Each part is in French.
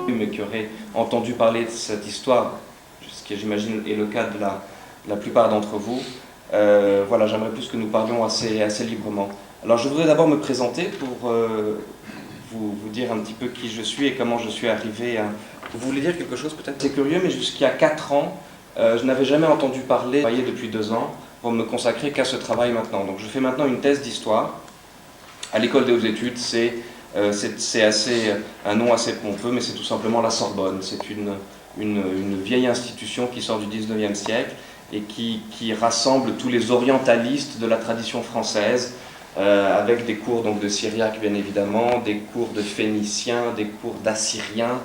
Mais qui auraient entendu parler de cette histoire, ce qui j'imagine est le cas de la plupart d'entre vous. Voilà, j'aimerais plus que nous parlions assez librement. Alors je voudrais d'abord me présenter pour vous dire un petit peu qui je suis et comment je suis arrivé à... Vous voulez dire quelque chose peut-être? C'est curieux, mais jusqu'à 4 ans, je n'avais jamais entendu parler, je travaillais depuis 2 ans, pour me consacrer qu'à ce travail maintenant. Donc je fais maintenant une thèse d'histoire à l'école des hautes études. C'est un nom assez pompeux, mais c'est tout simplement la Sorbonne. C'est une vieille institution qui sort du 19e siècle et qui rassemble tous les orientalistes de la tradition française, avec des cours donc, de syriaque bien évidemment, des cours de phéniciens, des cours d'assyriens,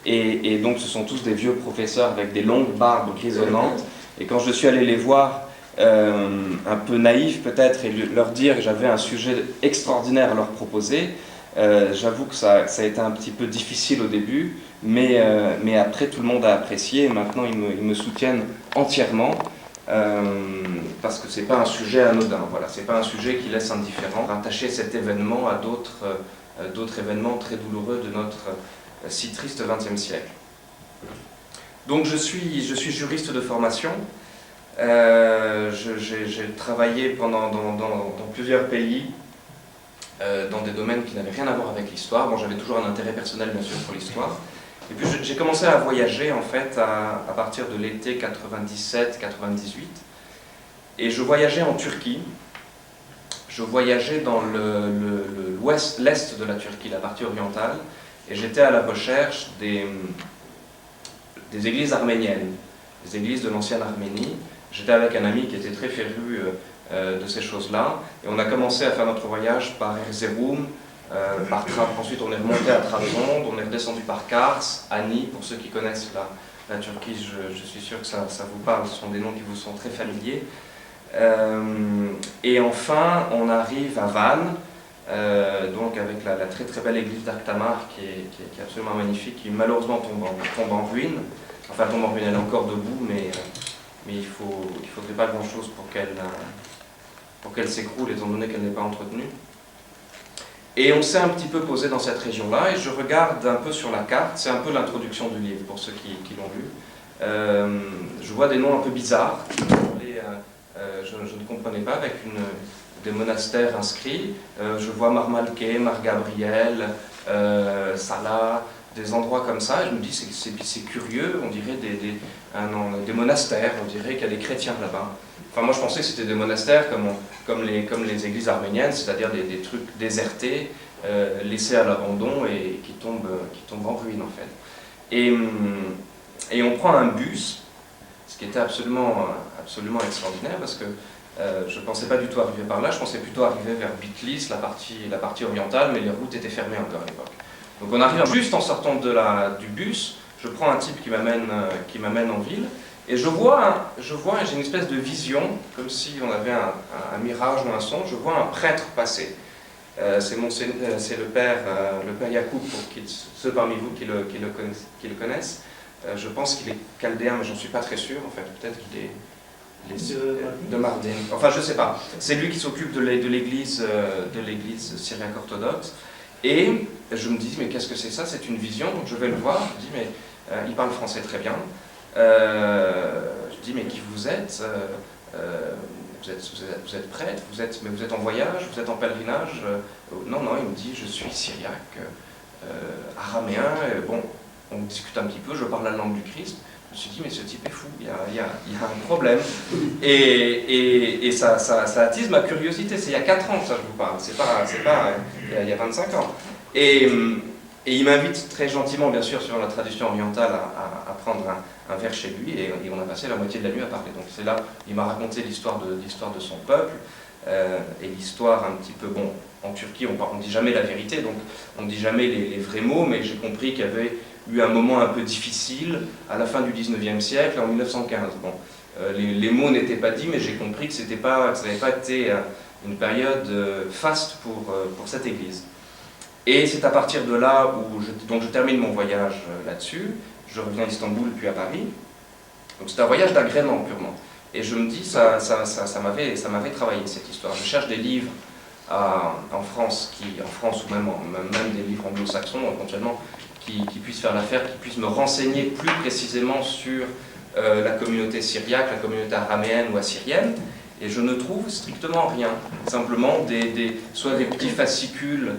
et donc ce sont tous des vieux professeurs avec des longues barbes grisonnantes. Et quand je suis allé les voir, un peu naïf peut-être, et leur dire que j'avais un sujet extraordinaire à leur proposer, j'avoue que ça a été un petit peu difficile au début, mais après tout le monde a apprécié, et maintenant ils me soutiennent entièrement, parce que c'est pas un sujet anodin, voilà, c'est pas un sujet qui laisse indifférent. Rattacher cet événement à d'autres événements très douloureux de notre si triste XXe siècle. Donc je suis juriste de formation. J'ai travaillé dans plusieurs pays, dans des domaines qui n'avaient rien à voir avec l'histoire. Bon, j'avais toujours un intérêt personnel, bien sûr, pour l'histoire. Et puis j'ai commencé à voyager, en fait, à partir de l'été 97-98. Et je voyageais en Turquie. Je voyageais dans l'est de la Turquie, la partie orientale. Et j'étais à la recherche des églises arméniennes, des églises de l'ancienne Arménie. J'étais avec un ami qui était très féru de ces choses-là. Et on a commencé à faire notre voyage par Erzurum, ensuite on est remonté à Trabzon, on est redescendu par Kars, Ani, pour ceux qui connaissent la Turquie, je suis sûr que ça vous parle, ce sont des noms qui vous sont très familiers. Et enfin, on arrive à Van, donc avec la très très belle église d'Aktamar qui est absolument magnifique, qui malheureusement tombe en ruine. Enfin, tombe en ruine, elle est encore debout, mais il ne faudrait pas grand-chose pour qu'elle s'écroule, étant donné qu'elle n'est pas entretenue. Et on s'est un petit peu posé dans cette région-là, et je regarde un peu sur la carte, c'est un peu l'introduction du livre, pour ceux qui l'ont lu. Je vois des noms un peu bizarres, je ne comprenais pas, avec des monastères inscrits. Je vois Marmalke, Mar-Gabriel, Salah, des endroits comme ça, et je me dis c'est curieux, on dirait des monastères, on dirait qu'il y a des chrétiens là-bas. Enfin, moi je pensais que c'était des monastères comme les églises arméniennes, c'est-à-dire des trucs désertés, laissés à l'abandon et qui tombent en ruine en fait. Et on prend un bus, ce qui était absolument extraordinaire, parce que je ne pensais pas du tout arriver par là, je pensais plutôt arriver vers Bitlis, la partie orientale, mais les routes étaient fermées encore à l'époque. Donc on arrive juste en sortant du bus, je prends un type qui m'amène en ville, et j'ai une espèce de vision, comme si on avait un mirage ou un son, je vois un prêtre passer. C'est le père Yacoub, pour ceux parmi vous qui le connaissent. Je pense qu'il est chaldéen, mais j'en suis pas très sûr, en fait, peut-être qu'il est de Mardin. Enfin, je sais pas. C'est lui qui s'occupe de l'église syriaque orthodoxe. Et je me dis, mais qu'est-ce que c'est ça? C'est une vision, donc je vais le voir. Je dis, mais il parle français très bien. Je dis, mais qui vous êtes? Vous êtes prêtre, mais vous êtes en voyage, vous êtes en pèlerinage? Non, il me dit, je suis syriaque, araméen. Bon, on discute un petit peu, je parle la langue du Christ. Je me suis dit, mais ce type est fou, il y a un problème. Et ça attise ma curiosité. C'est il y a 4 ans que ça je vous parle, c'est pas il y a 25 ans. Et il m'invite très gentiment, bien sûr, sur la tradition orientale, à prendre un verre chez lui, et on a passé la moitié de la nuit à parler. Donc c'est là, il m'a raconté l'histoire de son peuple, et l'histoire un petit peu, bon, en Turquie, on ne dit jamais la vérité, donc on ne dit jamais les vrais mots, mais j'ai compris qu'il y avait eu un moment un peu difficile à la fin du 19e siècle, en 1915. Bon, les mots n'étaient pas dits, mais j'ai compris que ça n'avait pas été une période faste pour cette église. Et c'est à partir de là où je termine mon voyage là-dessus. Je reviens à Istanbul puis à Paris. Donc c'est un voyage d'agrément purement. Et je me dis, ça m'avait travaillé cette histoire. Je cherche des livres en France ou même des livres anglo-saxons éventuellement, qui puissent faire l'affaire, qui puissent me renseigner plus précisément sur la communauté syriaque, la communauté araméenne ou assyrienne. Et je ne trouve strictement rien. Simplement soit des petits fascicules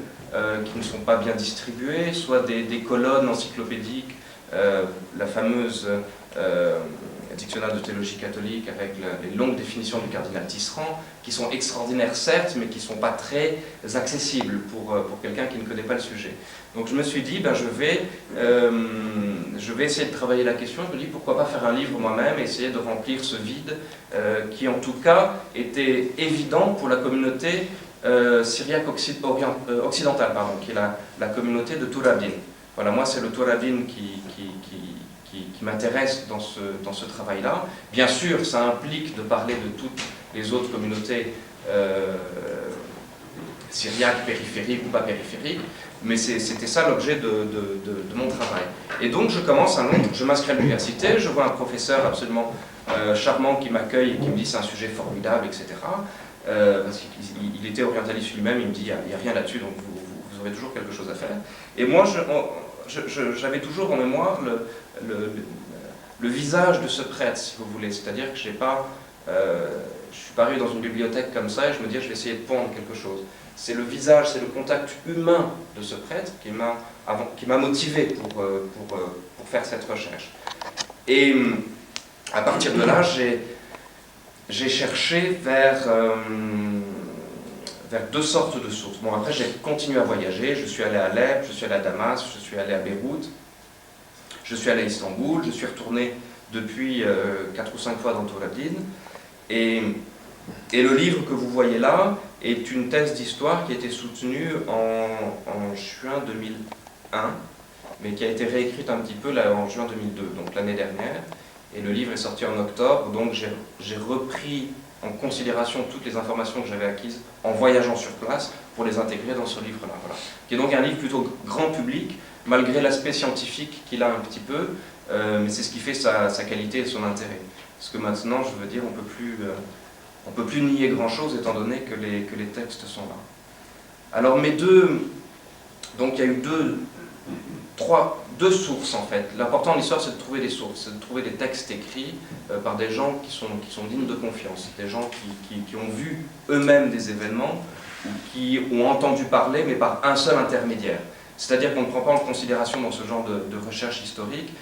qui ne sont pas bien distribués, soit des colonnes encyclopédiques, la fameuse dictionnaire de théologie catholique avec les longues définitions du cardinal Tisserand, qui sont extraordinaires certes, mais qui ne sont pas très accessibles pour quelqu'un qui ne connaît pas le sujet. Donc je me suis dit, je vais essayer de travailler la question. Je me dis, pourquoi pas faire un livre moi-même et essayer de remplir ce vide qui en tout cas était évident pour la communauté syriaque occidentale, qui est la communauté de Turabin. Voilà, moi c'est le Turabin qui m'intéresse dans ce travail-là. Bien sûr, ça implique de parler de toutes les autres communautés syriaques, périphériques ou pas périphériques, mais c'était ça l'objet de mon travail. Et donc je m'inscris à l'université, je vois un professeur absolument charmant qui m'accueille et qui me dit c'est un sujet formidable, etc. Parce qu'il était orientaliste lui-même, il me dit il n'y a rien là-dessus, donc vous aurez toujours quelque chose à faire. Et moi, j'avais toujours en mémoire le visage de ce prêtre, si vous voulez, c'est-à-dire que je n'ai pas je suis paru dans une bibliothèque comme ça et je me dis, je vais essayer de pondre quelque chose. C'est le visage, c'est le contact humain de ce prêtre qui m'a motivé pour faire cette recherche. Et à partir de là, j'ai cherché vers deux sortes de sources. Bon, après, j'ai continué à voyager. Je suis allé à Alep, je suis allé à Damas, je suis allé à Beyrouth, je suis allé à Istanbul, je suis retourné depuis 4 ou 5 fois dans Tolabdine. Et le livre que vous voyez là est une thèse d'histoire qui a été soutenue en juin 2001, mais qui a été réécrite un petit peu là, en juin 2002, donc l'année dernière. Et le livre est sorti en octobre, donc j'ai repris en considération toutes les informations que j'avais acquises en voyageant sur place pour les intégrer dans ce livre-là. Voilà. Qui est donc un livre plutôt grand public, malgré l'aspect scientifique qu'il a un petit peu, mais c'est ce qui fait sa qualité et son intérêt. Parce que maintenant, je veux dire, on peut plus nier grand-chose étant donné que les textes sont là. Alors donc il y a eu deux sources en fait. L'important en histoire, c'est de trouver des sources, c'est de trouver des textes écrits par des gens qui sont dignes de confiance, des gens qui ont vu eux-mêmes des événements ou qui ont entendu parler, mais par un seul intermédiaire. C'est-à-dire qu'on ne prend pas en considération dans ce genre de recherche historique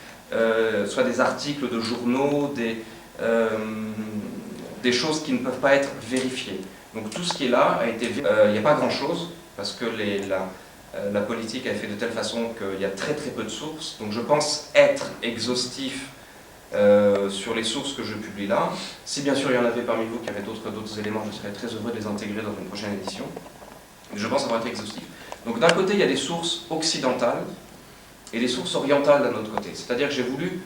soit des articles de journaux, des choses qui ne peuvent pas être vérifiées. Donc tout ce qui est là a été vérifié. Il n'y a pas grand-chose, parce que la politique a été faite de telle façon qu'il y a très très peu de sources. Donc je pense être exhaustif sur les sources que je publie là. Si bien sûr il y en avait parmi vous qui avaient d'autres éléments, je serais très heureux de les intégrer dans une prochaine édition. Mais je pense avoir été exhaustif. Donc d'un côté, il y a des sources occidentales et des sources orientales d'un autre côté. C'est-à-dire que j'ai voulu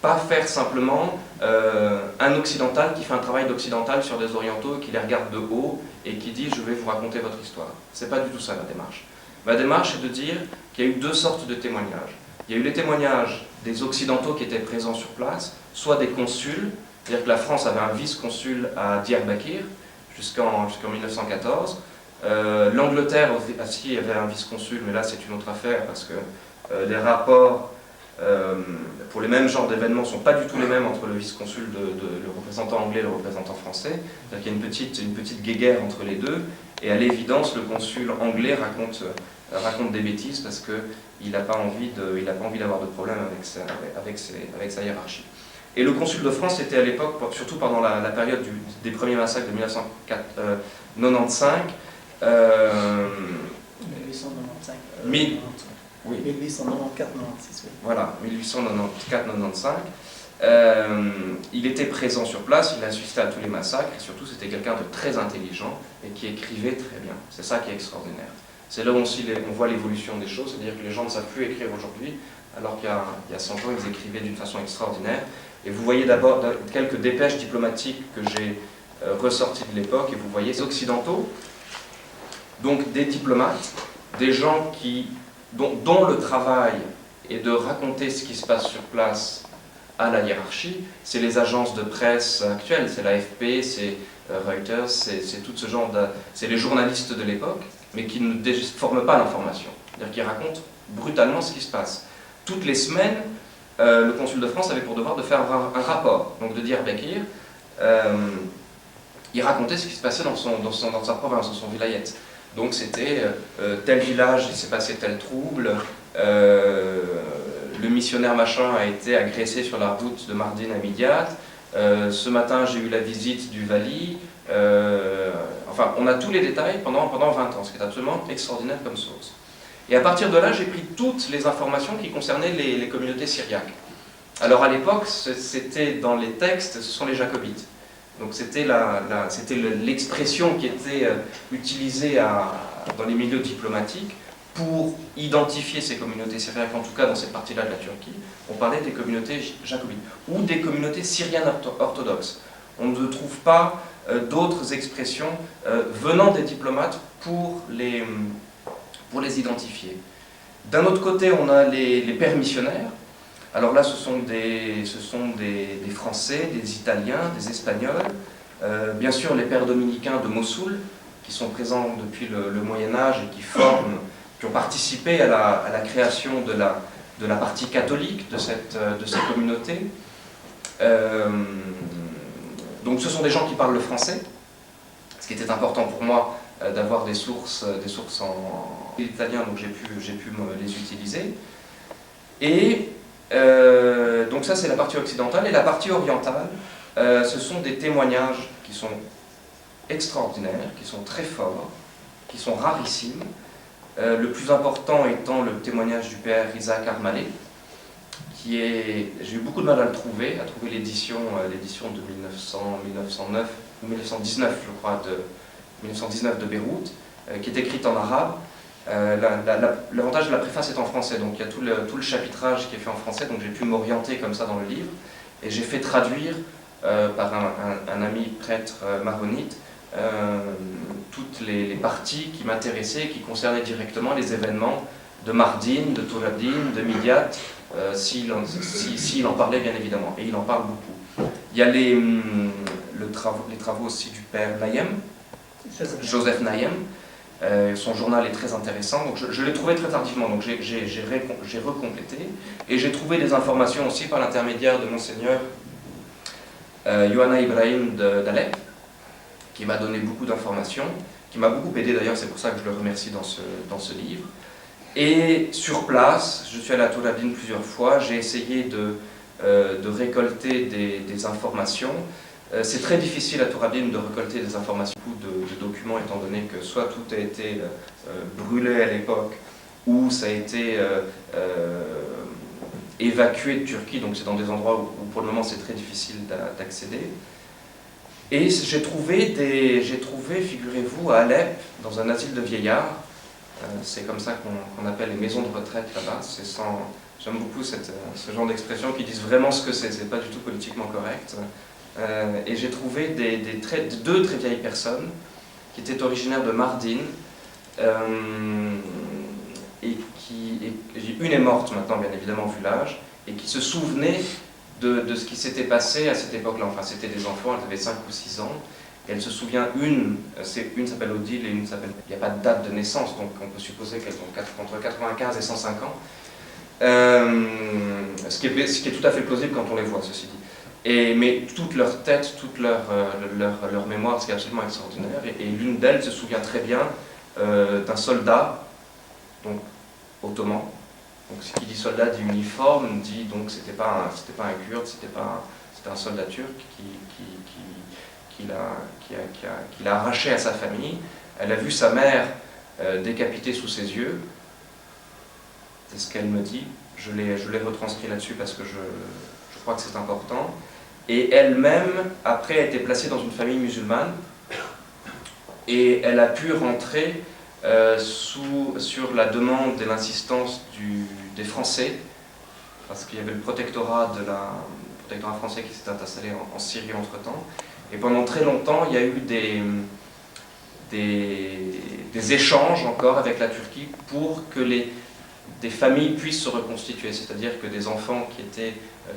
pas faire simplement un occidental qui fait un travail d'occidental sur des orientaux, qui les regarde de haut et qui dit « je vais vous raconter votre histoire ». C'est pas du tout ça la démarche. Ma démarche est de dire qu'il y a eu deux sortes de témoignages. Il y a eu les témoignages des occidentaux qui étaient présents sur place, soit des consuls, c'est-à-dire que la France avait un vice-consul à Diyarbakir jusqu'en 1914. L'Angleterre aussi avait un vice-consul, mais là c'est une autre affaire parce que les rapports pour les mêmes genres d'événements ne sont pas du tout les mêmes entre le vice-consul, le représentant anglais et le représentant français. C'est-à-dire qu'il y a une petite guéguerre entre les deux, et à l'évidence, le consul anglais raconte des bêtises parce qu'il n'a pas envie d'avoir de problème avec sa hiérarchie. Et le consul de France était à l'époque, surtout pendant la période des premiers massacres de 1995, 1895. Oui. 1894-96. Oui. Voilà, 1894-95. Il était présent sur place, il a assisté à tous les massacres, et surtout c'était quelqu'un de très intelligent et qui écrivait très bien. C'est ça qui est extraordinaire. C'est là où on voit l'évolution des choses, c'est-à-dire que les gens ne savent plus écrire aujourd'hui, alors qu'il y a 100 ans, ils écrivaient d'une façon extraordinaire. Et vous voyez d'abord quelques dépêches diplomatiques que j'ai ressorties de l'époque, et vous voyez les occidentaux, donc des diplomates, des gens dont le travail est de raconter ce qui se passe sur place à la hiérarchie. C'est les agences de presse actuelles, c'est l'AFP, c'est Reuters, c'est tout ce genre c'est les journalistes de l'époque, mais qui ne déforment pas l'information, c'est-à-dire qui racontent brutalement ce qui se passe. Toutes les semaines, le consul de France avait pour devoir de faire un rapport, donc de Diyarbakir, il racontait ce qui se passait dans sa province, dans son vilayet. Donc c'était tel village, il s'est passé tel trouble, le missionnaire machin a été agressé sur la route de Mardin à Midyat, ce matin j'ai eu la visite du Wali, enfin on a tous les détails pendant 20 ans, ce qui est absolument extraordinaire comme source. Et à partir de là, j'ai pris toutes les informations qui concernaient les communautés syriaques. Alors à l'époque, c'était dans les textes, ce sont les jacobites. Donc c'était l'expression qui était utilisée dans les milieux diplomatiques pour identifier ces communautés syriaques, en tout cas dans cette partie-là de la Turquie. On parlait des communautés jacobites ou des communautés syriennes orthodoxes. On ne trouve pas d'autres expressions venant des diplomates pour les identifier. D'un autre côté, on a les pères missionnaires. Alors là, ce sont des Français, des Italiens, des Espagnols, bien sûr les pères dominicains de Mossoul, qui sont présents depuis le Moyen-Âge et qui ont participé à la création de la partie catholique de ces communautés. Donc ce sont des gens qui parlent le français, ce qui était important pour moi d'avoir des sources en italien, donc j'ai pu les utiliser. Et donc ça c'est la partie occidentale, et la partie orientale, ce sont des témoignages qui sont extraordinaires, qui sont très forts, qui sont rarissimes. Le plus important étant le témoignage du père Isaac Armalé, qui est, j'ai eu beaucoup de mal à trouver l'édition de 1909 ou 1919, je crois, de 1919 de Beyrouth, qui est écrite en arabe. L'avantage de la préface est en français, donc il y a tout le chapitrage qui est fait en français, donc j'ai pu m'orienter comme ça dans le livre, et j'ai fait traduire par un ami prêtre maronite toutes les parties qui m'intéressaient, qui concernaient directement les événements de Mardin, de Tourabdine, de Midyat, s'il en parlait bien évidemment, et il en parle beaucoup. Il y a les travaux aussi du père Nayem, Joseph Nayem. Son journal est très intéressant, donc je l'ai trouvé très tardivement, donc j'ai recomplété, et j'ai trouvé des informations aussi par l'intermédiaire de Monseigneur Yohanna Ibrahim d'Alep, qui m'a donné beaucoup d'informations, qui m'a beaucoup aidé d'ailleurs, c'est pour ça que je le remercie dans ce livre. Et sur place, je suis allé à Tourabdine plusieurs fois, j'ai essayé de récolter des informations. C'est très difficile à Tourabdine de récolter des informations, beaucoup de documents, étant donné que soit tout a été brûlé à l'époque, ou ça a été évacué de Turquie, donc c'est dans des endroits où pour le moment c'est très difficile d'accéder. Et j'ai trouvé, figurez-vous, à Alep, dans un asile de vieillards, c'est comme ça qu'on appelle les maisons de retraite là-bas, j'aime beaucoup ce genre d'expression qui disent vraiment ce que c'est pas du tout politiquement correct. Et j'ai trouvé deux très vieilles personnes qui étaient originaires de Mardin, une est morte maintenant bien évidemment vu l'âge, et qui se souvenaient de ce qui s'était passé à cette époque-là. Enfin c'était des enfants, elles avaient 5 ou 6 ans, et elle se souvient, une s'appelle Odile et une s'appelle... Il n'y a pas de date de naissance, donc on peut supposer qu'elles ont entre 95 et 105 ans. Ce qui est tout à fait plausible quand on les voit, ceci dit. Mais toute leur tête, toute leur mémoire, c'est absolument extraordinaire. Et l'une d'elles se souvient très bien d'un soldat, donc ottoman. Donc ce qui dit soldat dit uniforme, dit donc c'était pas un kurde, c'était un soldat turc qui l'a arraché à sa famille. Elle a vu sa mère décapitée sous ses yeux. C'est ce qu'elle me dit. Je l'ai retranscrit là-dessus parce que je crois que c'est important. Et elle-même, après, a été placée dans une famille musulmane et elle a pu rentrer sur la demande et l'insistance des Français, parce qu'il y avait le protectorat français qui s'était installé en Syrie entre-temps. Et pendant très longtemps, il y a eu des échanges encore avec la Turquie pour que des familles puissent se reconstituer, c'est-à-dire que des enfants qui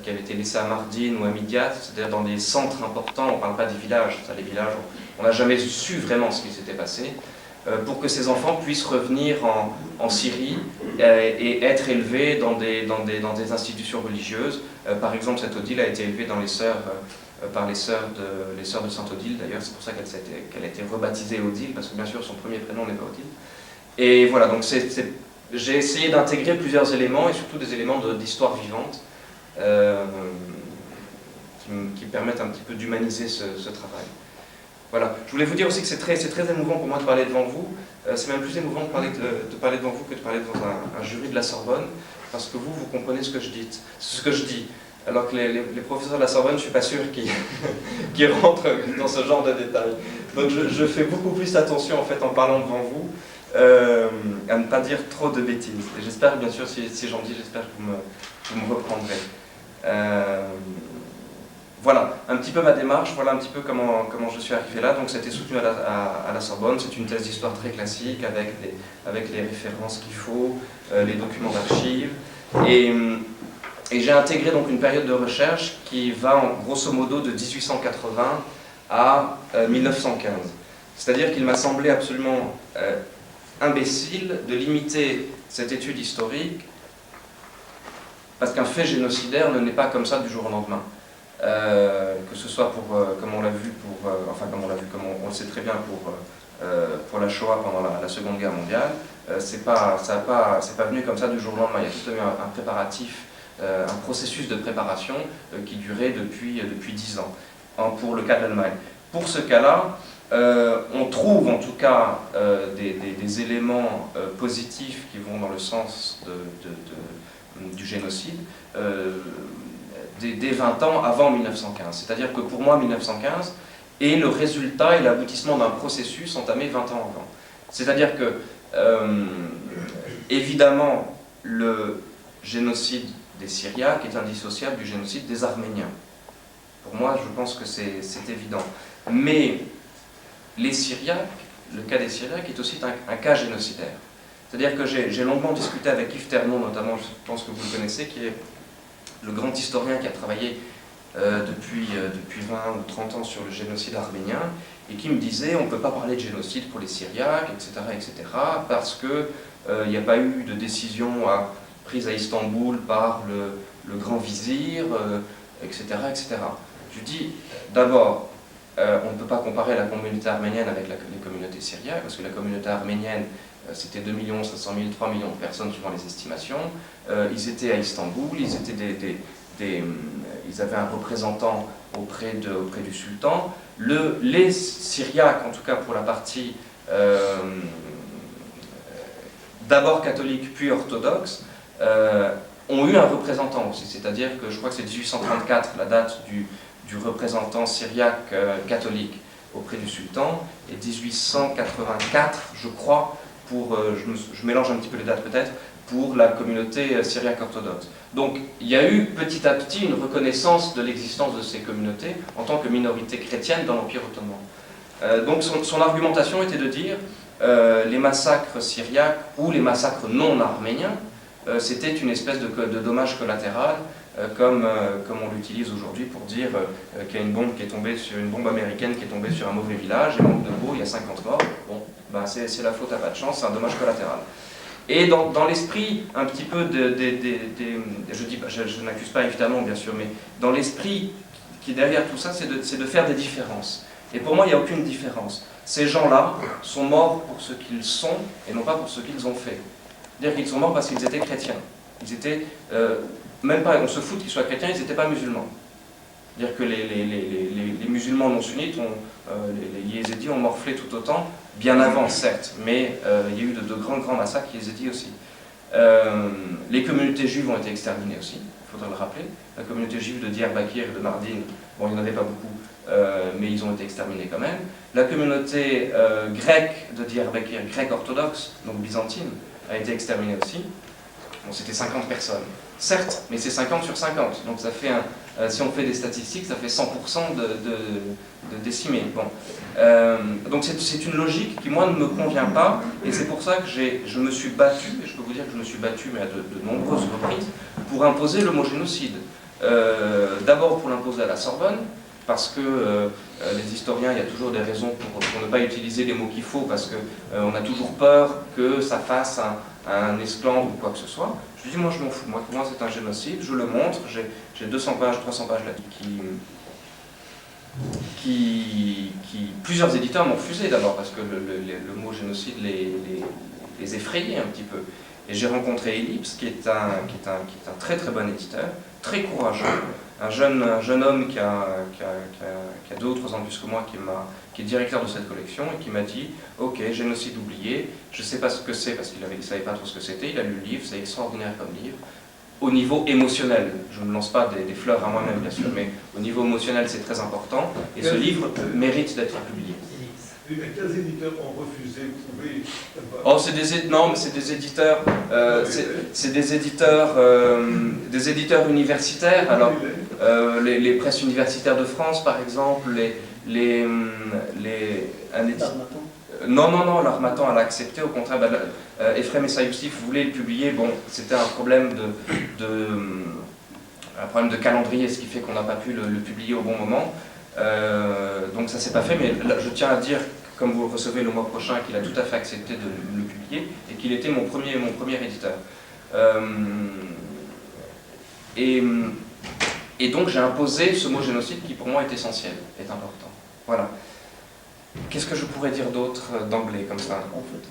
avaient été laissés à Mardin ou à Midyat, c'est-à-dire dans des centres importants, on ne parle pas des villages, les villages, on n'a jamais su vraiment ce qui s'était passé, pour que ces enfants puissent revenir en Syrie et être élevés dans des institutions religieuses. Par exemple, cette Odile a été élevée par les sœurs de Sainte-Odile, d'ailleurs, c'est pour ça qu'elle a été rebaptisée Odile, parce que bien sûr son premier prénom n'est pas Odile. Et voilà, donc j'ai essayé d'intégrer plusieurs éléments, et surtout des éléments d'histoire vivante, qui permettent un petit peu d'humaniser ce travail. Voilà. Je voulais vous dire aussi que c'est très émouvant pour moi de parler devant vous. C'est même plus émouvant de parler devant vous que de parler devant un jury de la Sorbonne, parce que vous comprenez ce que je dis. Alors que les professeurs de la Sorbonne, je ne suis pas sûr qu'ils rentrent dans ce genre de détails. Donc je fais beaucoup plus attention en fait en parlant devant vous, à ne pas dire trop de bêtises. Et j'espère, bien sûr, si j'en dis, j'espère que vous me reprendrez. Voilà un petit peu ma démarche, voilà un petit peu comment je suis arrivé là. Donc c'était soutenu à la Sorbonne, c'est une thèse d'histoire très classique avec les références qu'il faut, les documents d'archives. Et j'ai intégré donc une période de recherche qui va grosso modo de 1880 à 1915. C'est-à-dire qu'il m'a semblé absolument imbécile de limiter cette étude historique, parce qu'un fait génocidaire ne naît pas comme ça du jour au lendemain. que ce soit pour, comme on l'a vu, comme on le sait très bien pour la Shoah pendant la Seconde Guerre mondiale, c'est pas venu comme ça du jour au lendemain. Il y a tout eu un préparatif, un processus de préparation qui durait depuis 10 ans, pour le cas de l'Allemagne. Pour ce cas-là, on trouve en tout cas des éléments positifs qui vont dans le sens du génocide dès 20 ans avant 1915. C'est-à-dire que pour moi, 1915 est le résultat et l'aboutissement d'un processus entamé 20 ans avant. C'est-à-dire que, évidemment, le génocide des Syriaques est indissociable du génocide des Arméniens. Pour moi, je pense que c'est évident. Mais les Syriaques, le cas des Syriaques est aussi un cas génocidaire. C'est-à-dire que j'ai longuement discuté avec Yves Ternon, notamment, je pense que vous le connaissez, qui est le grand historien qui a travaillé depuis 20 ou 30 ans sur le génocide arménien, et qui me disait on ne peut pas parler de génocide pour les Syriaques, etc., parce qu'il n'y a pas eu de décision prise à Istanbul par le grand vizir, etc., etc. Je dis, d'abord, on ne peut pas comparer la communauté arménienne avec les communautés syriaques, parce que la communauté arménienne, c'était 2 500 000, 3 millions de personnes suivant les estimations. Ils étaient à Istanbul, ils avaient un représentant auprès du sultan. Les Syriaques, en tout cas pour la partie d'abord catholique puis orthodoxe, ont eu un représentant aussi. C'est-à-dire que je crois que c'est 1834, la date du représentant syriaque catholique auprès du sultan, et 1884, je crois, je mélange un petit peu les dates peut-être, pour la communauté syriaque orthodoxe. Donc il y a eu petit à petit une reconnaissance de l'existence de ces communautés en tant que minorité chrétienne dans l'Empire ottoman. Donc son argumentation était de dire les massacres syriaques ou les massacres non arméniens, c'était une espèce de dommage collatéral, comme on l'utilise aujourd'hui pour dire qu'il y a une bombe américaine qui est tombée sur un mauvais village, et manque de peau, il y a 50 morts. Bon, ben c'est la faute à pas de chance, c'est un dommage collatéral. Et dans l'esprit un petit peu je n'accuse pas évidemment bien sûr, mais dans l'esprit qui est derrière tout ça, c'est de faire des différences. Et pour moi, il n'y a aucune différence. Ces gens-là sont morts pour ce qu'ils sont et non pas pour ce qu'ils ont fait. C'est-à-dire qu'ils sont morts parce qu'ils étaient chrétiens. Ils étaient, même pas, on se fout qu'ils soient chrétiens, ils n'étaient pas musulmans. C'est-à-dire que les musulmans non sunnites, les yézidis ont morflé tout autant, bien avant certes, mais il y a eu de grands massacres yézidis aussi. Les communautés juives ont été exterminées aussi, il faudra le rappeler. La communauté juive de Diyarbakir et de Mardin, bon, il n'y en avait pas beaucoup, mais ils ont été exterminés quand même. La communauté grecque de Diyarbakir, grecque orthodoxe, donc byzantine, a été exterminée aussi. Bon, c'était 50 personnes. Certes, mais c'est 50 sur 50. Donc ça fait si on fait des statistiques, ça fait 100% de décimés. Bon. Donc c'est une logique qui, moi, ne me convient pas. Et c'est pour ça que je me suis battu, et je peux vous dire que je me suis battu, mais à de nombreuses reprises, pour imposer le mot génocide. D'abord pour l'imposer à la Sorbonne, parce que les historiens, il y a toujours des raisons pour ne pas utiliser les mots qu'il faut, parce qu'on a toujours peur que ça fasse un esclandre ou quoi que ce soit. Je dis, moi je m'en fous, pour moi c'est un génocide, je le montre, j'ai 200 pages, 300 pages là qui plusieurs éditeurs m'ont refusé d'abord, parce que le mot génocide les effrayait un petit peu. Et j'ai rencontré Ellipse, qui est un très très bon éditeur, très courageux, un jeune homme qui a 2 ou 3 ans de plus que moi, qui est directeur de cette collection, et qui m'a dit « Ok, génocide oublié, je ne sais pas ce que c'est, parce qu'il ne savait pas trop ce que c'était, il a lu le livre, c'est extraordinaire comme livre. Au niveau émotionnel, je ne lance pas des fleurs à moi-même bien sûr, mais au niveau émotionnel c'est très important, et ce livre mérite d'être publié. » Mais quels éditeurs ont refusé? Vous pouvez... Oh, non, mais c'est des éditeurs, c'est des éditeurs universitaires. Alors, les presses universitaires de France, par exemple, Non, l'Harmattan, elle a accepté, au contraire. Ephrem Essa Youssif voulait le publier. Bon, c'était un problème de calendrier, ce qui fait qu'on n'a pas pu le publier au bon moment. Donc ça s'est pas fait, mais là, je tiens à dire, comme vous le recevez le mois prochain, qu'il a tout à fait accepté de le publier et qu'il était mon premier éditeur. Et Et donc j'ai imposé ce mot génocide qui pour moi est essentiel, est important. Voilà. Qu'est-ce que je pourrais dire d'autre d'anglais comme ça? En fait,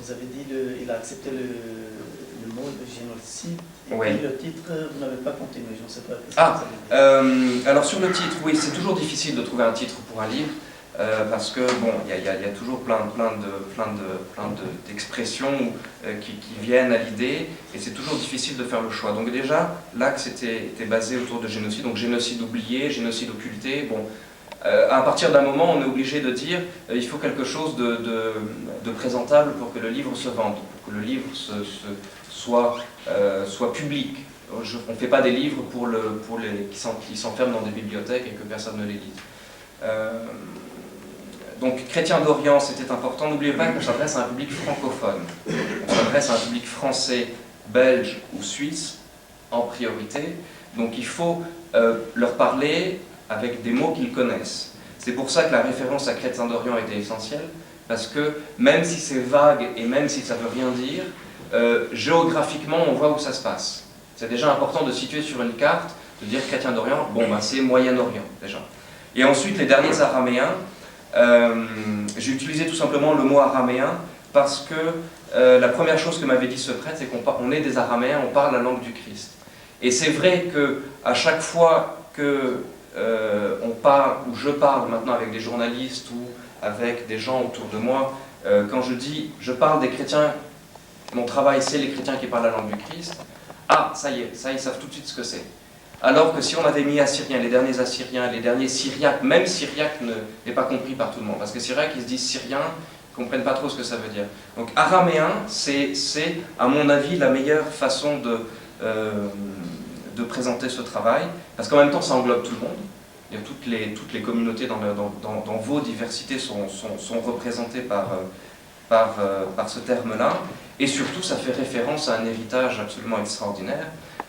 vous avez dit il a accepté le mot de génocide, et Oui. puis le titre, vous n'avez pas continué, je ne sais pas. Ah, alors sur le titre, oui, c'est toujours difficile de trouver un titre pour un livre, parce que bon, il y a toujours plein d'expressions qui viennent à l'idée, et c'est toujours difficile de faire le choix. Donc déjà, l'axe était basé autour de génocide, donc génocide oublié, génocide occulté, bon. À partir d'un moment, on est obligé de dire il faut quelque chose de présentable pour que le livre se vende, pour que le livre soit public. On ne fait pas des livres qui s'enferment dans des bibliothèques et que personne ne les lise. Donc, Chrétiens d'Orient, c'était important. N'oubliez pas qu'on s'adresse à un public francophone. On s'adresse à un public français, belge ou suisse, en priorité. Donc, il faut leur parler avec des mots qu'ils connaissent. C'est pour ça que la référence à Chrétiens d'Orient était essentielle, parce que même si c'est vague et même si ça ne veut rien dire, géographiquement on voit où ça se passe. C'est déjà important de situer sur une carte, de dire Chrétiens d'Orient, bon ben c'est Moyen-Orient déjà. Et ensuite les derniers araméens, j'ai utilisé tout simplement le mot araméen parce que la première chose que m'avait dit ce prêtre, c'est qu'on est des araméens, on parle la langue du Christ. Et c'est vrai qu'à chaque fois que on parle, ou je parle maintenant avec des journalistes ou avec des gens autour de moi, quand je dis je parle des chrétiens, mon travail c'est les chrétiens qui parlent la langue du Christ, ah ça y est, ça ils savent tout de suite ce que c'est. Alors que si on avait mis Assyriens, les derniers Assyriens, les derniers Syriaques, même Syriaque n'est pas compris par tout le monde, parce que Syriaque ils se disent Syriens, ils ne comprennent pas trop ce que ça veut dire. Donc araméen, c'est à mon avis la meilleure façon de présenter ce travail, parce qu'en même temps ça englobe tout le monde. Il y a toutes les communautés dans vos diversités sont représentées par ce terme-là, et surtout ça fait référence à un héritage absolument extraordinaire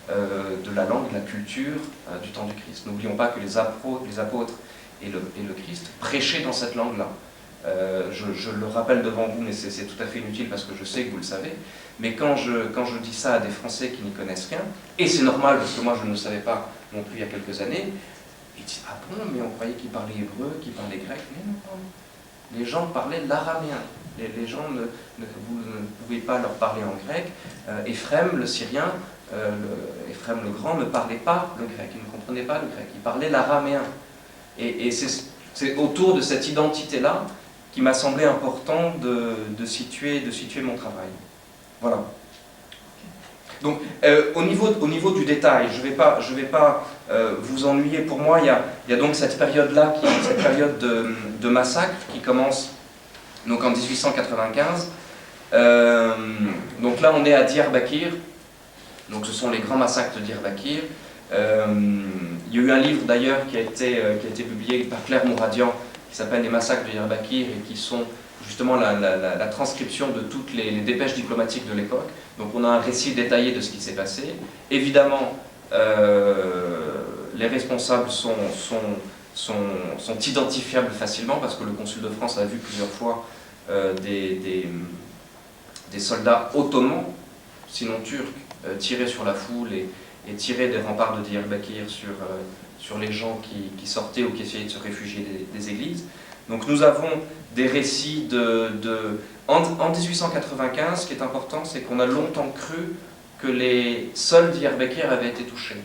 de la langue, de la culture du temps du Christ. N'oublions pas que les apôtres et le Christ prêchaient dans cette langue-là. Je le rappelle devant vous, mais c'est tout à fait inutile parce que je sais que vous le savez, mais quand je dis ça à des Français qui n'y connaissent rien, et c'est normal parce que moi je ne le savais pas non plus il y a quelques années, ils disent « Ah bon, mais on croyait qu'ils parlaient hébreu, qu'ils parlaient grec. » Mais non, les gens parlaient l'araméen. Les gens, vous ne pouvez pas leur parler en grec. Éphrem, le Syrien, Éphrem le Grand ne parlait pas le grec, il ne comprenait pas le grec, il parlait l'araméen. Et c'est autour de cette identité-là qui m'a semblé important de situer mon travail. Voilà. Donc, au niveau du détail, je vais pas vous ennuyer. Pour moi, il y a donc cette période-là, cette période de massacre qui commence donc en 1895. Donc là, on est à Diyarbakir. Donc, ce sont les grands massacres de Diyarbakir. Il y a eu un livre d'ailleurs qui a été publié par Claire Mouradian qui s'appelle Les massacres de Diyarbakir et qui sont justement la transcription de toutes les dépêches diplomatiques de l'époque. Donc on a un récit détaillé de ce qui s'est passé. Évidemment, les responsables sont identifiables facilement parce que le consul de France a vu plusieurs fois des soldats ottomans, sinon turcs, tirer sur la foule et tirer des remparts de Diyarbakir sur les gens qui sortaient ou qui essayaient de se réfugier des églises. Donc nous avons des récits en 1895, ce qui est important, c'est qu'on a longtemps cru que les seuls Diyarbakir avaient été touchés.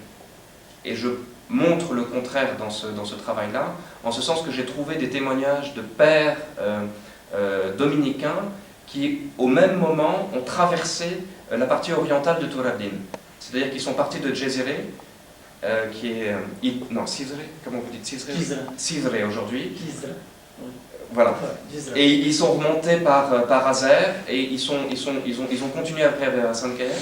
Et je montre le contraire dans ce travail-là, en ce sens que j'ai trouvé des témoignages de pères dominicains qui, au même moment, ont traversé la partie orientale de Tourabdin. C'est-à-dire qu'ils sont partis de Djeziré, qui est... non, Cizre, comment vous dites Cizre? Cizre aujourd'hui. Voilà. Et ils sont remontés par Azer et ils ont continué après vers Sainte-Caire.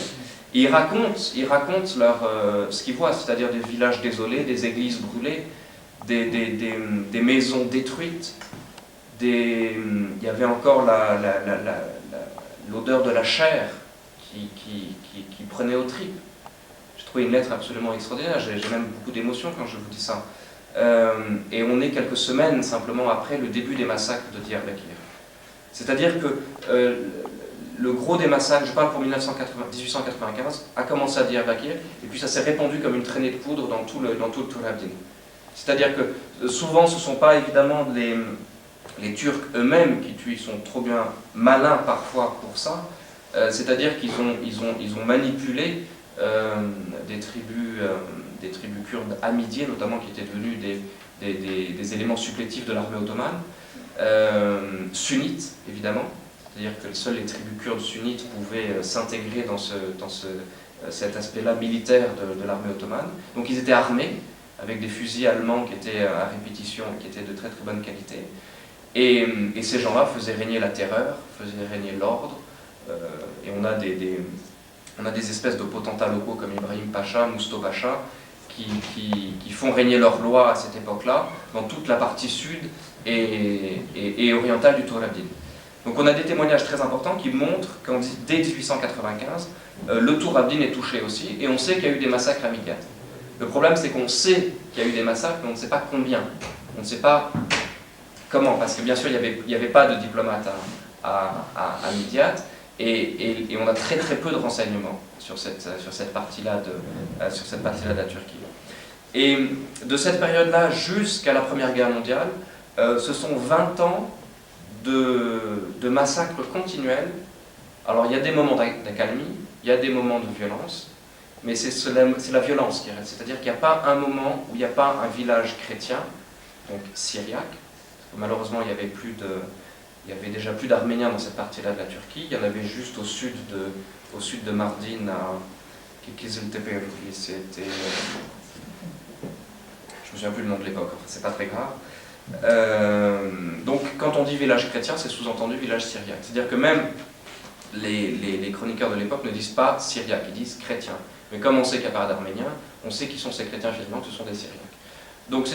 Et ils racontent ce qu'ils voient, c'est-à-dire des villages désolés, des églises brûlées, des maisons détruites. Il y avait encore l'odeur de la chair qui prenait aux tripes. J'ai trouvé une lettre absolument extraordinaire, j'ai même beaucoup d'émotions quand je vous dis ça. Et on est quelques semaines simplement après le début des massacres de Diyarbakir. C'est-à-dire que le gros des massacres, je parle pour 1895, a commencé à Diyarbakir, et puis ça s'est répandu comme une traînée de poudre dans tout le Tur Abdin. C'est-à-dire que souvent ce ne sont pas évidemment les Turcs eux-mêmes qui tuent, ils sont trop bien malins parfois pour ça, c'est-à-dire qu'ils ont manipulé des tribus kurdes hamidiées, notamment qui étaient devenues des éléments supplétifs de l'armée ottomane, sunnites évidemment, c'est-à-dire que seules les tribus kurdes sunnites pouvaient s'intégrer dans cet aspect-là militaire de l'armée ottomane. Donc ils étaient armés avec des fusils allemands qui étaient à répétition et qui étaient de très très bonne qualité. Et ces gens-là faisaient régner la terreur, faisaient régner l'ordre, et on a des espèces de potentats locaux comme Ibrahim Pacha, Mousto Pacha, qui font régner leur loi à cette époque-là, dans toute la partie sud et orientale du Tur Abdin. Donc on a des témoignages très importants qui montrent qu'en dès 1895, le Tur Abdin est touché aussi, et on sait qu'il y a eu des massacres à Midyat. Le problème, c'est qu'on sait qu'il y a eu des massacres, mais on ne sait pas combien. On ne sait pas comment, parce que bien sûr, il n'y avait pas de diplomate à Midyat, et on a très très peu de renseignements sur cette partie-là de la Turquie. Et de cette période-là jusqu'à la Première Guerre mondiale, ce sont 20 ans de massacres continuels. Alors il y a des moments d'accalmie, il y a des moments de violence, mais c'est la violence qui reste. C'est-à-dire qu'il n'y a pas un moment où il n'y a pas un village chrétien, donc syriaque. Malheureusement, il y avait déjà plus d'Arméniens dans cette partie-là de la Turquie. Il y en avait juste au sud de Mardin, à Kiziltepe, c'était... Je me souviens plus le nom de l'époque, c'est pas très grave. Donc quand on dit village chrétien, c'est sous-entendu village syriaque. C'est-à-dire que même les chroniqueurs de l'époque ne disent pas syriaque, ils disent chrétien. Mais comme on sait qu'il n'y a pas d'Arméniens, on sait qui sont ces chrétiens finalement, que ce sont des syriaques. Donc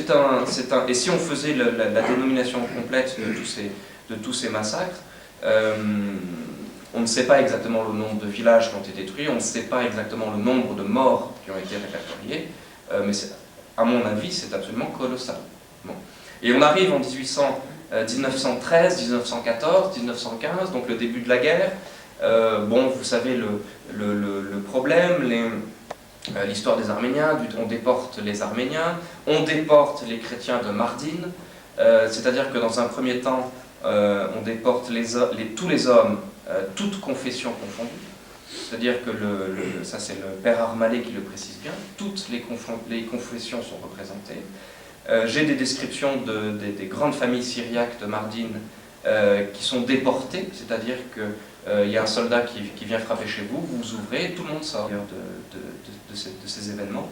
et si on faisait la dénomination complète de tous ces massacres, on ne sait pas exactement le nombre de villages qui ont été détruits, on ne sait pas exactement le nombre de morts qui ont été répertoriés, mais à mon avis, c'est absolument colossal. Bon. Et on arrive en 1913, 1914, 1915, donc le début de la guerre. Bon, vous savez le problème, l'histoire des Arméniens, on déporte les Arméniens, on déporte les chrétiens de Mardin, c'est-à-dire que dans un premier temps, on déporte tous les hommes, toutes confessions confondues. C'est-à-dire que, ça c'est le père Armalé qui le précise bien, toutes les confessions sont représentées. J'ai des descriptions des grandes familles syriaques de Mardin qui sont déportées, c'est-à-dire qu'il y a un soldat qui vient frapper chez vous, vous ouvrez, tout le monde sort de ces événements.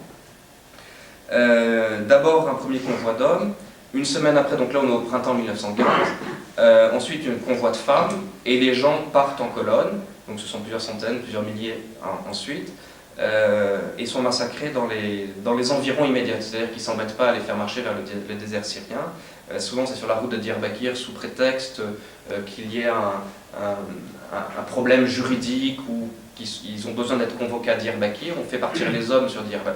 D'abord un premier convoi d'hommes, une semaine après, donc là on est au printemps 1915, ensuite un convoi de femmes, et les gens partent en colonne. Donc ce sont plusieurs centaines, plusieurs milliers ensuite, et sont massacrés dans les environs immédiats, c'est-à-dire qu'ils ne s'embêtent pas à les faire marcher vers le désert syrien. Souvent c'est sur la route de Diyarbakir sous prétexte qu'il y ait un problème juridique ou qu'ils ont besoin d'être convoqués à Diyarbakir, on fait partir les hommes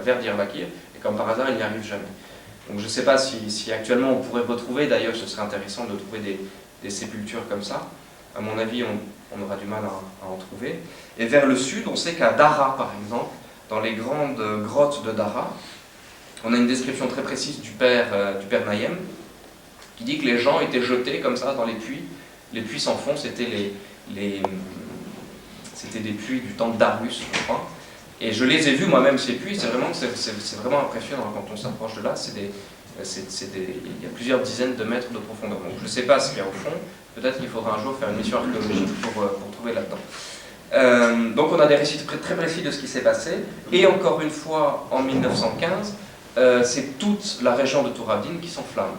vers Diyarbakir, et comme par hasard ils n'y arrivent jamais. Donc je ne sais pas si actuellement on pourrait retrouver, d'ailleurs ce serait intéressant de trouver des sépultures comme ça. À mon avis, on aura du mal à en trouver. Et vers le sud, on sait qu'à Dara, par exemple, dans les grandes grottes de Dara, on a une description très précise du père Naïm, qui dit que les gens étaient jetés comme ça dans les puits. Les puits sans fond, c'était des puits du temps de Darius, je crois. Et je les ai vus moi-même, ces puits, c'est vraiment impressionnant quand on s'approche de là. Il y a plusieurs dizaines de mètres de profondeur. Donc je ne sais pas ce qu'il y a au fond. Peut-être qu'il faudra un jour faire une mission archéologique pour trouver là-dedans. Donc on a des récits très précis de ce qui s'est passé. Et encore une fois, en 1915, c'est toute la région de Tur Abdin qui s'enflamme.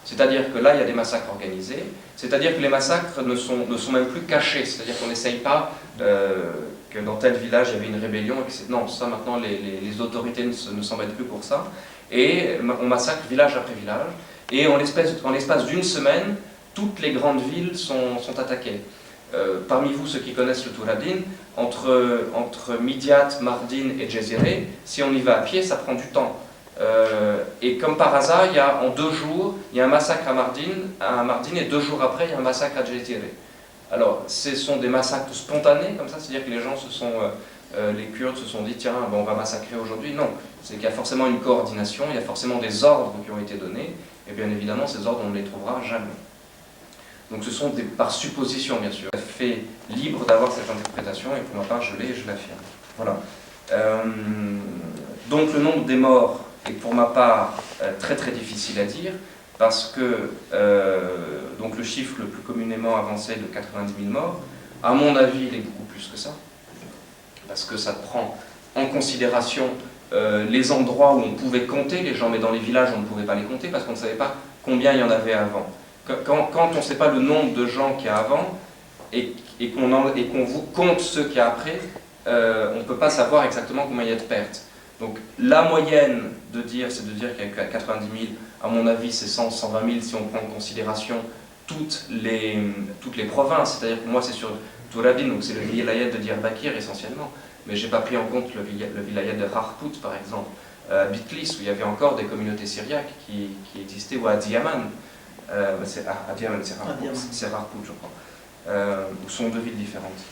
C'est-à-dire que là, il y a des massacres organisés. C'est-à-dire que les massacres ne sont même plus cachés. C'est-à-dire qu'on n'essaye pas que dans tel village, il y avait une rébellion. Et non, ça maintenant, les autorités ne s'embêtent plus pour ça. Et on massacre village après village. Et en l'espace d'une semaine, toutes les grandes villes sont attaquées. Parmi vous, ceux qui connaissent le Tur Abdin, entre Midyat, Mardin et Jezire, si on y va à pied, ça prend du temps. Et comme par hasard, en 2 jours, il y a un massacre à Mardin et 2 jours après, il y a un massacre à Jezire. Alors, ce sont des massacres spontanés, comme ça, c'est-à-dire que les gens les Kurdes se sont dit, tiens, ben, on va massacrer aujourd'hui. Non, c'est qu'il y a forcément une coordination, il y a forcément des ordres qui ont été donnés, et bien évidemment, ces ordres, on ne les trouvera jamais. Donc ce sont par supposition, bien sûr. Fait libre d'avoir cette interprétation, et pour ma part, je l'ai et je l'affirme. Voilà. Donc le nombre des morts est pour ma part très très difficile à dire, parce que donc le chiffre le plus communément avancé de 90 000 morts, à mon avis, il est beaucoup plus que ça, parce que ça prend en considération les endroits où on pouvait compter les gens, mais dans les villages on ne pouvait pas les compter, parce qu'on ne savait pas combien il y en avait avant. Quand on ne sait pas le nombre de gens qu'il y a avant, et qu'on vous compte ceux qu'il y a après, on ne peut pas savoir exactement combien il y a de pertes. Donc la moyenne c'est de dire qu'il y a 90 000, à mon avis c'est 100, 120 000 si on prend en considération toutes les provinces, c'est-à-dire que moi c'est sur Tourabin, donc c'est le vilayet de Diyarbakir essentiellement, mais je n'ai pas pris en compte le vilayet de Harpout par exemple, à Bitlis où il y avait encore des communautés syriaques qui existaient, ou à Adiyaman, c'est Harpout je crois, où sont deux villes différentes.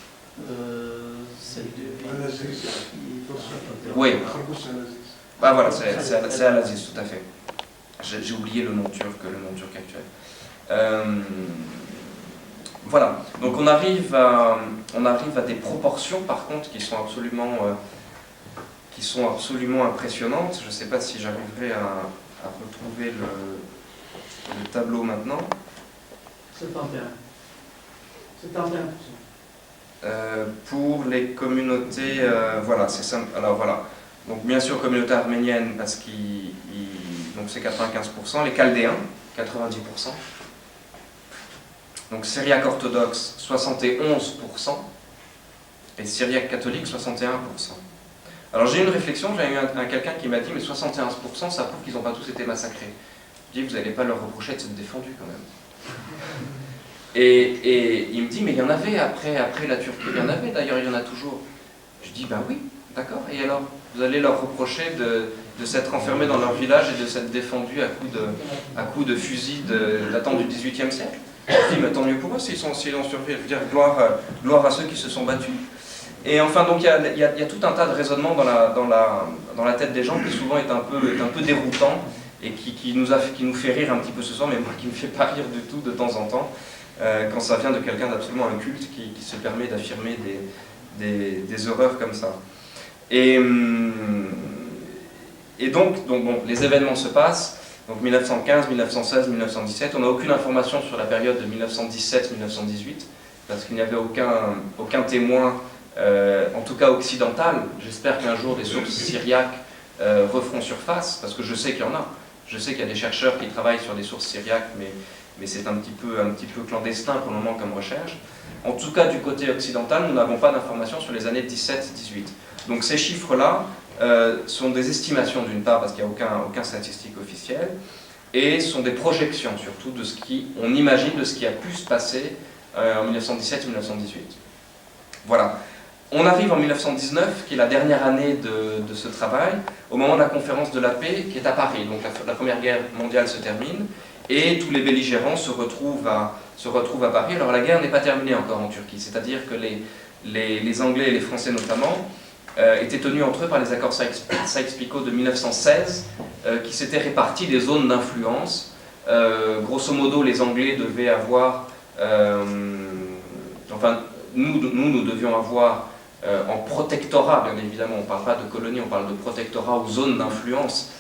C'est oui. Ah voilà, c'est Al-Aziz, tout à fait. J'ai oublié le nom turc actuel. Voilà, donc on arrive à des proportions par contre qui sont absolument impressionnantes. Je ne sais pas si j'arriverai à retrouver le tableau maintenant. 71%. Pour les communautés, voilà, c'est simple. Alors voilà, donc bien sûr communauté arménienne parce donc c'est 95%, les Chaldéens 90%, donc syriaque orthodoxe 71% et syriaque catholique 61%. Alors j'ai eu une réflexion, j'ai eu quelqu'un qui m'a dit mais 71% ça prouve qu'ils n'ont pas tous été massacrés. Je dis vous n'allez pas leur reprocher de s'être défendus quand même. Et il me dit, mais il y en avait après la Turquie, il y en avait, d'ailleurs il y en a toujours. Je dis, ben oui, d'accord, et alors vous allez leur reprocher de s'être enfermés dans leur village et de s'être défendus à coups de fusil datant du XVIIIe siècle. Je dis, mais tant mieux pour eux s'ils ont survécu, je veux dire, gloire à ceux qui se sont battus. Et enfin, donc il y a tout un tas de raisonnements dans la tête des gens qui souvent est un peu déroutant et qui nous fait rire un petit peu ce soir, mais moi qui ne me fait pas rire du tout de temps en temps. Quand ça vient de quelqu'un d'absolument inculte qui se permet d'affirmer des horreurs comme ça. Et donc bon, les événements se passent, donc 1915, 1916, 1917, on n'a aucune information sur la période de 1917-1918, parce qu'il n'y avait aucun témoin, en tout cas occidental. J'espère qu'un jour des sources syriaques referont surface, parce que je sais qu'il y en a. Je sais qu'il y a des chercheurs qui travaillent sur des sources syriaques, mais c'est un petit peu clandestin pour le moment comme recherche. En tout cas, du côté occidental, nous n'avons pas d'informations sur les années 17-18. Donc ces chiffres-là sont des estimations d'une part, parce qu'il n'y a aucun statistique officiel, et sont des projections surtout de on imagine de ce qui a pu se passer en 1917 et 1918. Voilà. On arrive en 1919, qui est la dernière année de ce travail, au moment de la conférence de la paix, qui est à Paris. Donc la Première Guerre mondiale se termine, et tous les belligérants se retrouvent à Paris. Alors la guerre n'est pas terminée encore en Turquie, c'est-à-dire que les Anglais et les Français notamment étaient tenus entre eux par les accords Sykes-Picot de 1916, qui s'étaient répartis des zones d'influence. Grosso modo, les Anglais devaient avoir... nous devions avoir en protectorat, bien évidemment, on ne parle pas de colonie, on parle de protectorat ou zone d'influence,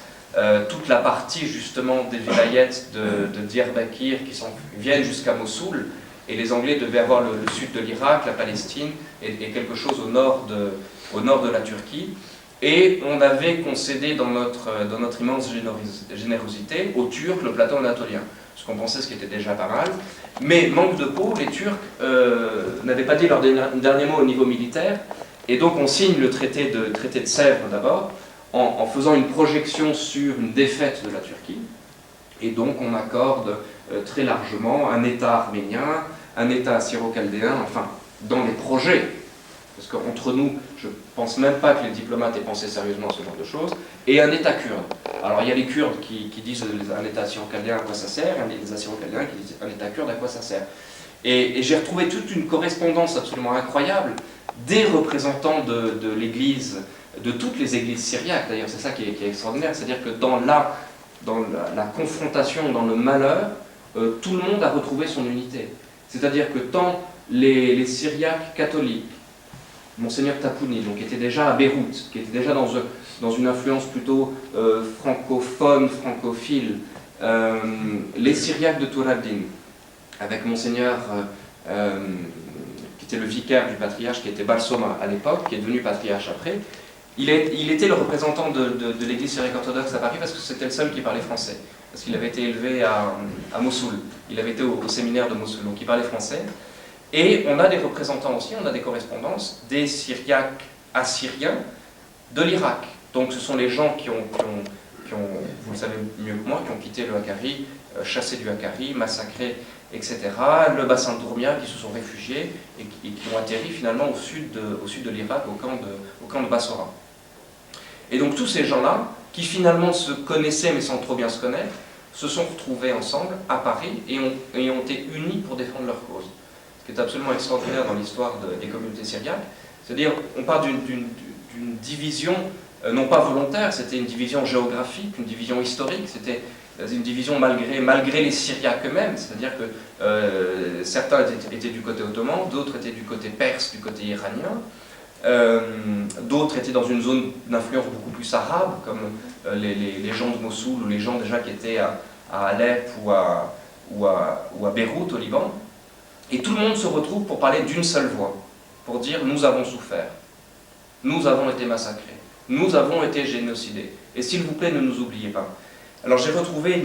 toute la partie justement des vilayets de Diyarbakir qui viennent jusqu'à Mossoul, et les Anglais devaient avoir le sud de l'Irak, la Palestine et quelque chose au nord de la Turquie. Et on avait concédé dans notre immense générosité aux Turcs le plateau anatolien, ce qu'on pensait ce qui était déjà pas mal. Mais manque de peau, les Turcs n'avaient pas dit leur dernier mot au niveau militaire, et donc on signe le traité de Sèvres d'abord, en faisant une projection sur une défaite de la Turquie, et donc on accorde très largement un État arménien, un État assyro-chaldéen, enfin, dans les projets parce qu'entre nous, je ne pense même pas que les diplomates aient pensé sérieusement à ce genre de choses, et un État kurde. Alors il y a les Kurdes qui disent un État assyro-chaldéen à quoi ça sert, et les assyro-chaldéens qui disent un État kurde à quoi ça sert. Et j'ai retrouvé toute une correspondance absolument incroyable des représentants de l'Église, de toutes les églises syriaques d'ailleurs, c'est ça qui est extraordinaire, c'est-à-dire que dans la confrontation, dans le malheur, tout le monde a retrouvé son unité. C'est-à-dire que tant les Syriaques catholiques, Monseigneur Tapouni, donc qui était déjà à Beyrouth, qui était déjà dans une influence plutôt francophone, francophile, les Syriaques de Touraddin, avec Monseigneur, qui était le vicaire du patriarche, qui était Balsoma à l'époque, qui est devenu patriarche après, il était le représentant de l'église syriaque orthodoxe à Paris parce que c'était le seul qui parlait français. Parce qu'il avait été élevé à Mossoul. Il avait été au séminaire de Mossoul, donc il parlait français. Et on a des représentants aussi, on a des correspondances, des Syriaques assyriens de l'Irak. Donc ce sont les gens qui ont, vous le savez mieux que moi, qui ont quitté le Hakkari, chassé du Hakkari, massacré, etc. Le bassin de Dourmia, qui se sont réfugiés et qui ont atterri finalement au sud de l'Irak, au camp de Bassora. Et donc tous ces gens-là, qui finalement se connaissaient mais sans trop bien se connaître, se sont retrouvés ensemble à Paris et ont été unis pour défendre leur cause. Ce qui est absolument extraordinaire dans l'histoire des communautés syriaques. C'est-à-dire, on part d'une division, non pas volontaire, c'était une division géographique, une division historique, c'était une division malgré les Syriaques eux-mêmes, c'est-à-dire que certains étaient du côté ottoman, d'autres étaient du côté perse, du côté iranien, d'autres étaient dans une zone d'influence beaucoup plus arabe, comme les gens de Mossoul ou les gens déjà qui étaient à Alep ou à Beyrouth au Liban. Et tout le monde se retrouve pour parler d'une seule voix, pour dire « nous avons souffert, nous avons été massacrés, nous avons été génocidés, et s'il vous plaît ne nous oubliez pas ». Alors j'ai retrouvé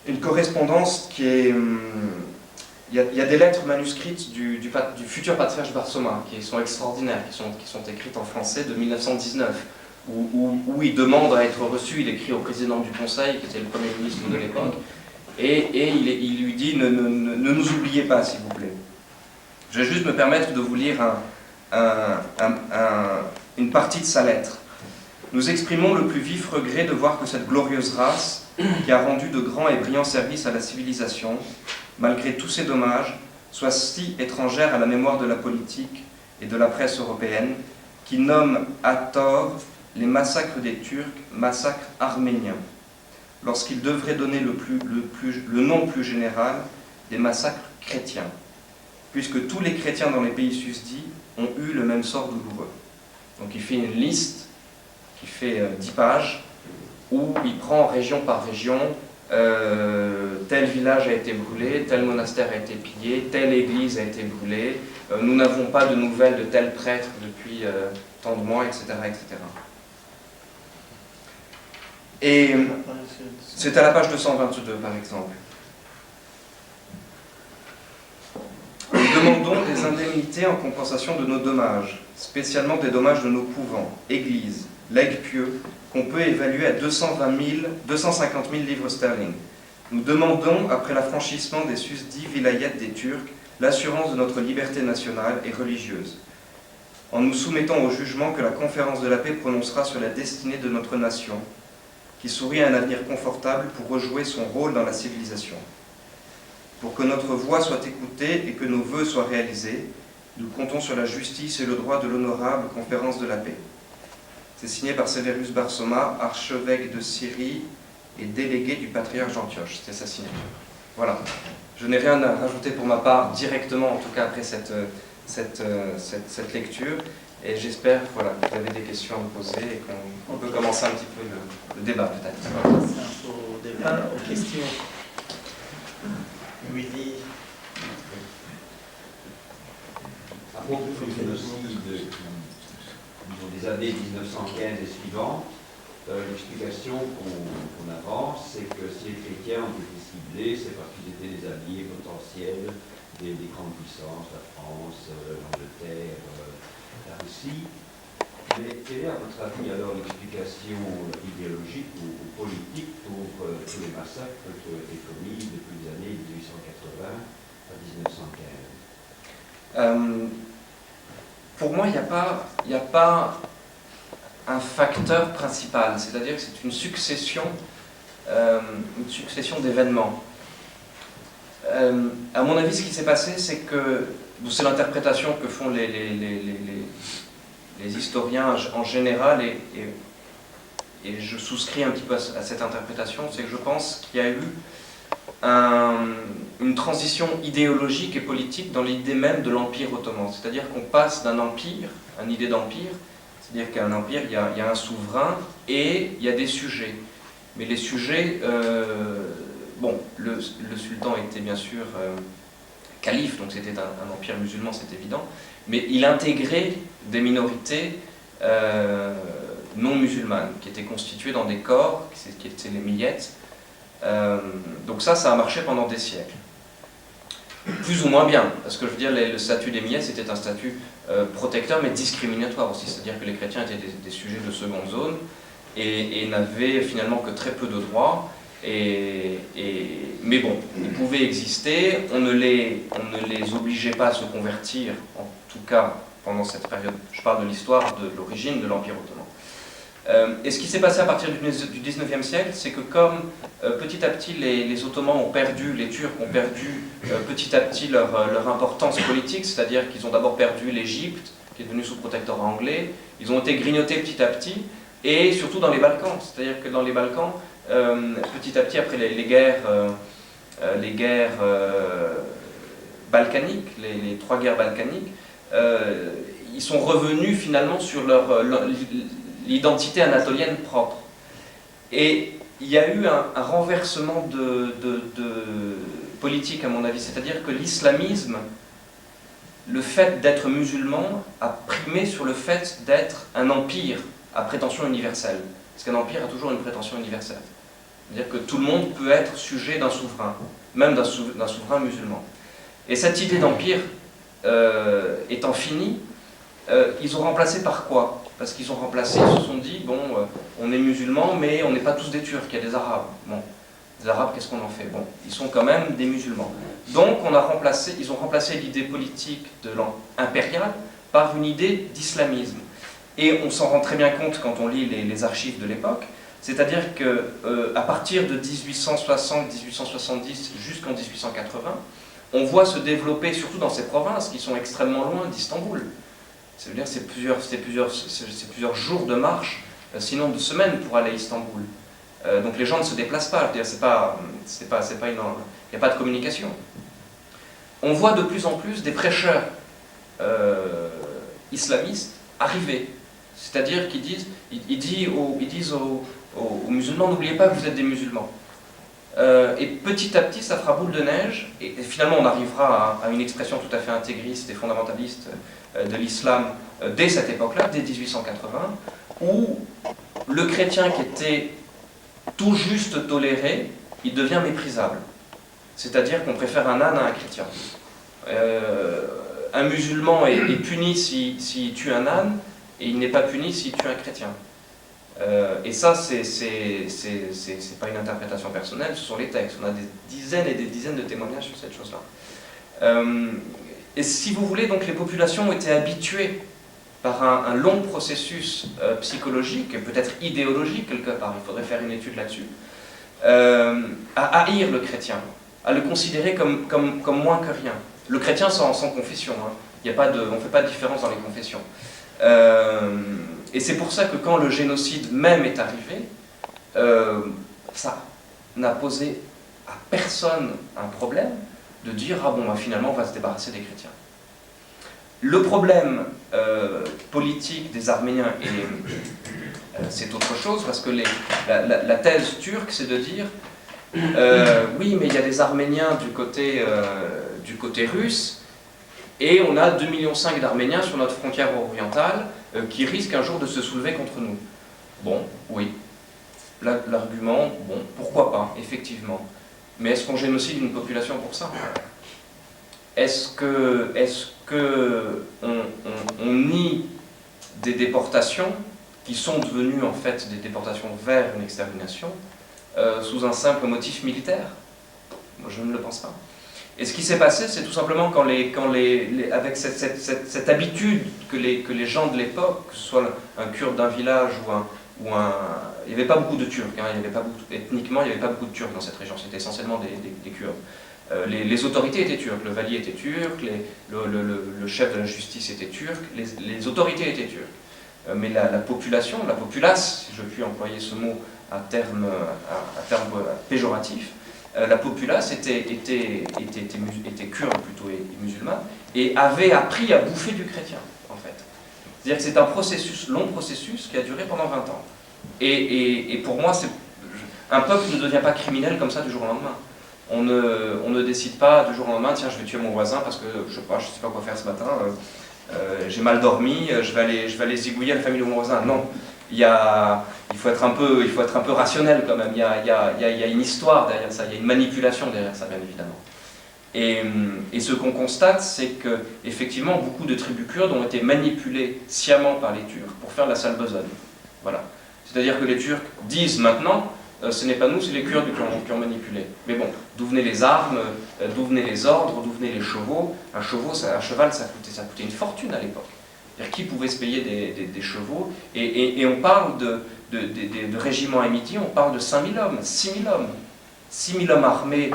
une correspondance qui est... Il y a des lettres manuscrites du futur patriarche Barsoma qui sont extraordinaires, qui sont écrites en français de 1919, où il demande à être reçu, il écrit au président du Conseil, qui était le Premier ministre de l'époque, et il lui dit « ne nous oubliez pas, s'il vous plaît ». Je vais juste me permettre de vous lire une partie de sa lettre. « Nous exprimons le plus vif regret de voir que cette glorieuse race, qui a rendu de grands et brillants services à la civilisation, malgré tous ces dommages, soit si étrangère à la mémoire de la politique et de la presse européenne, qui nomme à tort les massacres des Turcs massacres arméniens, lorsqu'ils devraient donner le nom plus général des massacres chrétiens, puisque tous les chrétiens dans les pays susdits ont eu le même sort douloureux. » Donc il fait une liste qui fait 10 pages, où il prend région par région, tel village a été brûlé, tel monastère a été pillé, telle église a été brûlée, nous n'avons pas de nouvelles de tel prêtre depuis tant de mois, etc. etc. Et c'est à la page 222 par exemple. Nous demandons des indemnités en compensation de nos dommages, spécialement des dommages de nos couvents, églises, legs pieux, qu'on peut évaluer à 250 000 livres sterling. Nous demandons, après l'affranchissement des susdits vilayets des Turcs, l'assurance de notre liberté nationale et religieuse, en nous soumettant au jugement que la conférence de la paix prononcera sur la destinée de notre nation, qui sourit à un avenir confortable pour rejouer son rôle dans la civilisation. Pour que notre voix soit écoutée et que nos vœux soient réalisés, nous comptons sur la justice et le droit de l'honorable conférence de la paix. C'est signé par Severus Barsoma, archevêque de Syrie et délégué du patriarche d'Antioche. C'était sa signature. Voilà. Je n'ai rien à rajouter pour ma part, directement, en tout cas après cette lecture. Et j'espère que vous avez des questions à me poser et qu'on peut commencer un petit peu le débat, peut-être. On va passer un peu au débat, aux questions. Willy. À propos du génocide des années 1915 et suivantes, l'explication qu'on avance, c'est que si les chrétiens ont été ciblés, c'est parce qu'ils étaient des alliés potentiels des grandes puissances, la France, l'Angleterre, la Russie. Mais quelle est, à votre avis, alors l'explication idéologique ou politique pour tous les massacres qui ont été commis depuis les années 1880 à 1915 ? pour moi, il n'y a pas un facteur principal, c'est-à-dire que c'est une succession d'événements. À mon avis, ce qui s'est passé, c'est que, c'est l'interprétation que font les historiens en général, et je souscris un petit peu à cette interprétation, c'est que je pense qu'il y a eu une transition idéologique et politique dans l'idée même de l'Empire ottoman. C'est-à-dire qu'on passe d'un empire, une idée d'empire, c'est-à-dire qu'un empire, il y a un souverain et il y a des sujets. Mais les sujets, le sultan était bien sûr calife, donc c'était un empire musulman, c'est évident, mais il intégrait des minorités non musulmanes, qui étaient constituées dans des corps, qui étaient les millettes. Donc ça a marché pendant des siècles. Plus ou moins bien, parce que je veux dire, le statut des millettes, c'était un statut protecteur, mais discriminatoire aussi, c'est-à-dire que les chrétiens étaient des sujets de seconde zone, et n'avaient finalement que très peu de droits, mais bon, ils pouvaient exister, on ne les obligeait pas à se convertir, en tout cas pendant cette période. Je parle de l'histoire de l'origine de l'Empire ottoman. Et ce qui s'est passé à partir du 19e siècle, c'est que comme petit à petit les Ottomans ont perdu, les Turcs ont perdu petit à petit leur importance politique, c'est-à-dire qu'ils ont d'abord perdu l'Égypte, qui est devenue sous protectorat anglais, ils ont été grignotés petit à petit, et surtout dans les Balkans, c'est-à-dire que dans les Balkans, petit à petit après les guerres balkaniques, les 3 guerres balkaniques, ils sont revenus finalement sur l'identité anatolienne propre. Et il y a eu un renversement de politique, à mon avis, c'est-à-dire que l'islamisme, le fait d'être musulman, a primé sur le fait d'être un empire à prétention universelle. Parce qu'un empire a toujours une prétention universelle. C'est-à-dire que tout le monde peut être sujet d'un souverain, même d'un souverain musulman. Et cette idée d'empire étant finie, ils ont remplacé par quoi? Parce qu'ils ont remplacé, ils se sont dit, bon, on est musulmans, mais on n'est pas tous des Turcs, il y a des Arabes. Bon, les Arabes, qu'est-ce qu'on en fait? Bon, ils sont quand même des musulmans. Donc, ils ont remplacé l'idée politique de l'impérial par une idée d'islamisme. Et on s'en rend très bien compte quand on lit les archives de l'époque, c'est-à-dire qu'à partir de 1860-1870 jusqu'en 1880, on voit se développer, surtout dans ces provinces qui sont extrêmement loin d'Istanbul. C'est-à-dire c'est plusieurs jours de marche, sinon de semaines pour aller à Istanbul. Donc les gens ne se déplacent pas, il n'y a pas de communication. On voit de plus en plus des prêcheurs islamistes arriver. C'est-à-dire qu'ils disent aux musulmans, n'oubliez pas que vous êtes des musulmans. Et petit à petit, ça fera boule de neige, et finalement on arrivera à une expression tout à fait intégriste et fondamentaliste de l'islam dès cette époque-là, dès 1880, où le chrétien qui était tout juste toléré, il devient méprisable. C'est-à-dire qu'on préfère un âne à un chrétien. Un musulman est puni s'il tue un âne, et il n'est pas puni s'il tue un chrétien. Et ça, c'est pas une interprétation personnelle, ce sont les textes. On a des dizaines et des dizaines de témoignages sur cette chose-là. Et si vous voulez, donc les populations ont été habituées par un long processus psychologique, et peut-être idéologique quelque part, il faudrait faire une étude là-dessus, à haïr le chrétien, à le considérer comme moins que rien. Le chrétien sans confession, hein. On ne fait pas de différence dans les confessions. Et c'est pour ça que quand le génocide même est arrivé, ça n'a posé à personne un problème de dire « Ah bon, bah, finalement, on va se débarrasser des chrétiens ». Le problème politique des Arméniens, c'est autre chose, parce que la thèse turque, c'est de dire oui, mais il y a des Arméniens du côté russe, et on a 2,5 millions d'Arméniens sur notre frontière orientale qui risquent un jour de se soulever contre nous. Bon, oui. L'argument, bon, pourquoi pas, effectivement. Mais est-ce qu'on génocide une population pour ça? Est-ce qu'on nie des déportations qui sont devenues en fait des déportations vers une extermination sous un simple motif militaire? Moi, je ne le pense pas. Et ce qui s'est passé, c'est tout simplement avec cette habitude que les gens de l'époque, que ce soit un kurde d'un village il n'y avait pas beaucoup de Turcs, hein, ethniquement il n'y avait pas beaucoup de Turcs dans cette région, c'était essentiellement des Kurdes. Les autorités étaient turques, le valier était turc, le chef de la justice était turc, les autorités étaient turques. Mais la population, la populace, si je puis employer ce mot à terme péjoratif, la populace était kurde plutôt et musulmane, et avait appris à bouffer du chrétien, en fait. C'est-à-dire que c'est un long processus qui a duré pendant 20 ans. Et pour moi, un peuple ne devient pas criminel comme ça du jour au lendemain. On ne décide pas du jour au lendemain, tiens, je vais tuer mon voisin parce que je sais pas quoi faire ce matin, j'ai mal dormi, je vais aller zigouiller à la famille de mon voisin. Non, il faut être un peu rationnel quand même. Il y a une histoire derrière ça, il y a une manipulation derrière ça, bien évidemment. Et ce qu'on constate, c'est que effectivement, beaucoup de tribus kurdes ont été manipulées sciemment par les Turcs pour faire de la sale besogne. Voilà. C'est-à-dire que les Turcs disent maintenant, ce n'est pas nous, c'est les Kurdes qui ont manipulé. Mais bon, d'où venaient les armes, d'où venaient les ordres, d'où venaient les chevaux. Un cheval, ça coûtait une fortune à l'époque. Qui pouvait se payer des chevaux, et on parle de régiments amitiés, on parle de 5000 hommes, 6000 hommes. 6000 hommes armés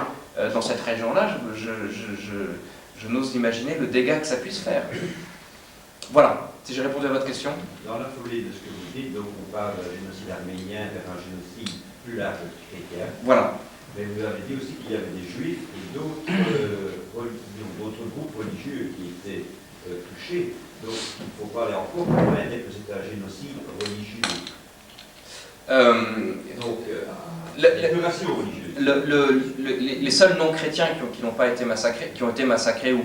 dans cette région-là, je n'ose imaginer le dégât que ça puisse faire. Voilà, si j'ai répondu à votre question. Dans la foulée de ce que vous dites, donc on parle d'un génocide arménien vers un génocide plus large chrétien. Voilà. Mais vous avez dit aussi qu'il y avait des juifs et d'autres groupes religieux qui étaient touchés. Donc il ne faut pas aller encore plus loin, dire que c'est un génocide religieux. L'épuration religieuse. Les seuls non-chrétiens qui n'ont pas été massacrés, qui ont été massacrés ou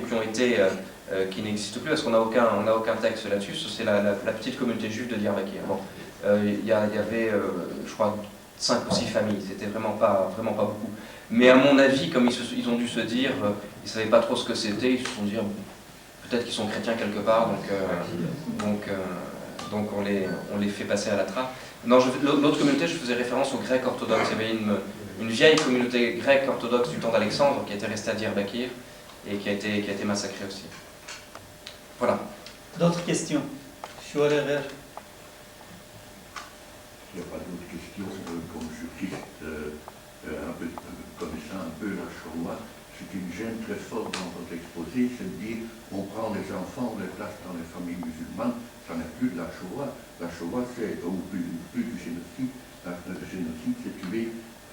qui n'existent plus, parce qu'on n'a aucun texte là-dessus, c'est la petite communauté juive de Diyarbakir. Bon, il y avait, je crois, 5 ou 6 familles, c'était vraiment pas beaucoup. Mais à mon avis, comme ils ont dû se dire, ils ne savaient pas trop ce que c'était, ils se sont dit, peut-être qu'ils sont chrétiens quelque part, donc on les fait passer à la trappe. L'autre communauté, je faisais référence aux Grecs orthodoxes. Il y avait une vieille communauté grecque orthodoxe du temps d'Alexandre qui était restée à Diyarbakir et qui a été massacrée aussi. Voilà. D'autres questions? Il n'y a pas d'autres questions comme juriste, connaissant un peu la Shoah. Ce qui me gêne très fort dans votre exposé, c'est de dire on prend les enfants, on les place dans les familles musulmanes, ça n'est plus de la Shoah. La Shoah, c'est plus du génocide. Le génocide, c'est tuer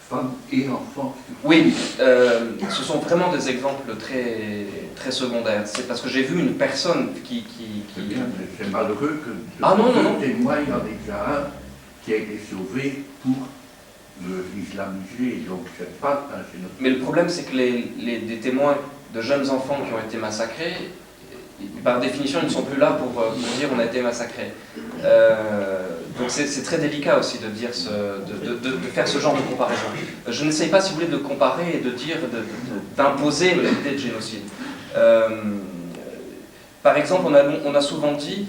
femmes et enfants. Oui, ce sont vraiment des exemples très, très secondaires. C'est parce que j'ai vu une personne qui... C'est malheureux que non. témoigne avec un qui a été sauvé pour l'islamiser, donc c'est pas un génocide. Mais le problème, c'est que des témoins de jeunes enfants qui ont été massacrés, par définition, ils ne sont plus là pour dire on a été massacrés. Donc c'est très délicat aussi de dire de faire ce genre de comparaison. Je n'essaye pas, si vous voulez, de comparer et de dire, d'imposer l'idée de génocide. Par exemple, on a souvent dit,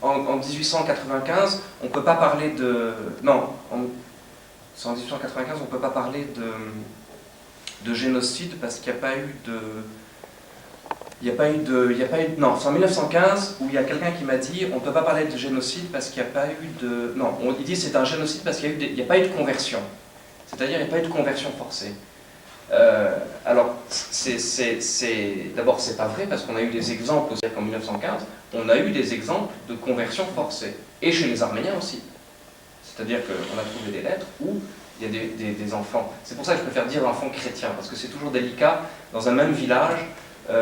en 1895, on ne peut pas parler de... Non, en 1895, on ne peut pas parler de génocide parce qu'il n'y a pas eu de... Non, c'est en 1915 où il y a quelqu'un qui m'a dit on ne peut pas parler de génocide parce qu'il n'y a pas eu de... Non, il dit c'est un génocide parce qu'il n'y a pas eu de conversion. C'est-à-dire il n'y a pas eu de conversion forcée. Alors, d'abord, c'est pas vrai parce qu'on a eu des exemples aussi en 1915, on a eu des exemples de conversion forcée. Et chez les Arméniens aussi. C'est-à-dire qu'on a trouvé des lettres où il y a des enfants. C'est pour ça que je préfère dire enfants chrétiens, parce que c'est toujours délicat. Dans un même village,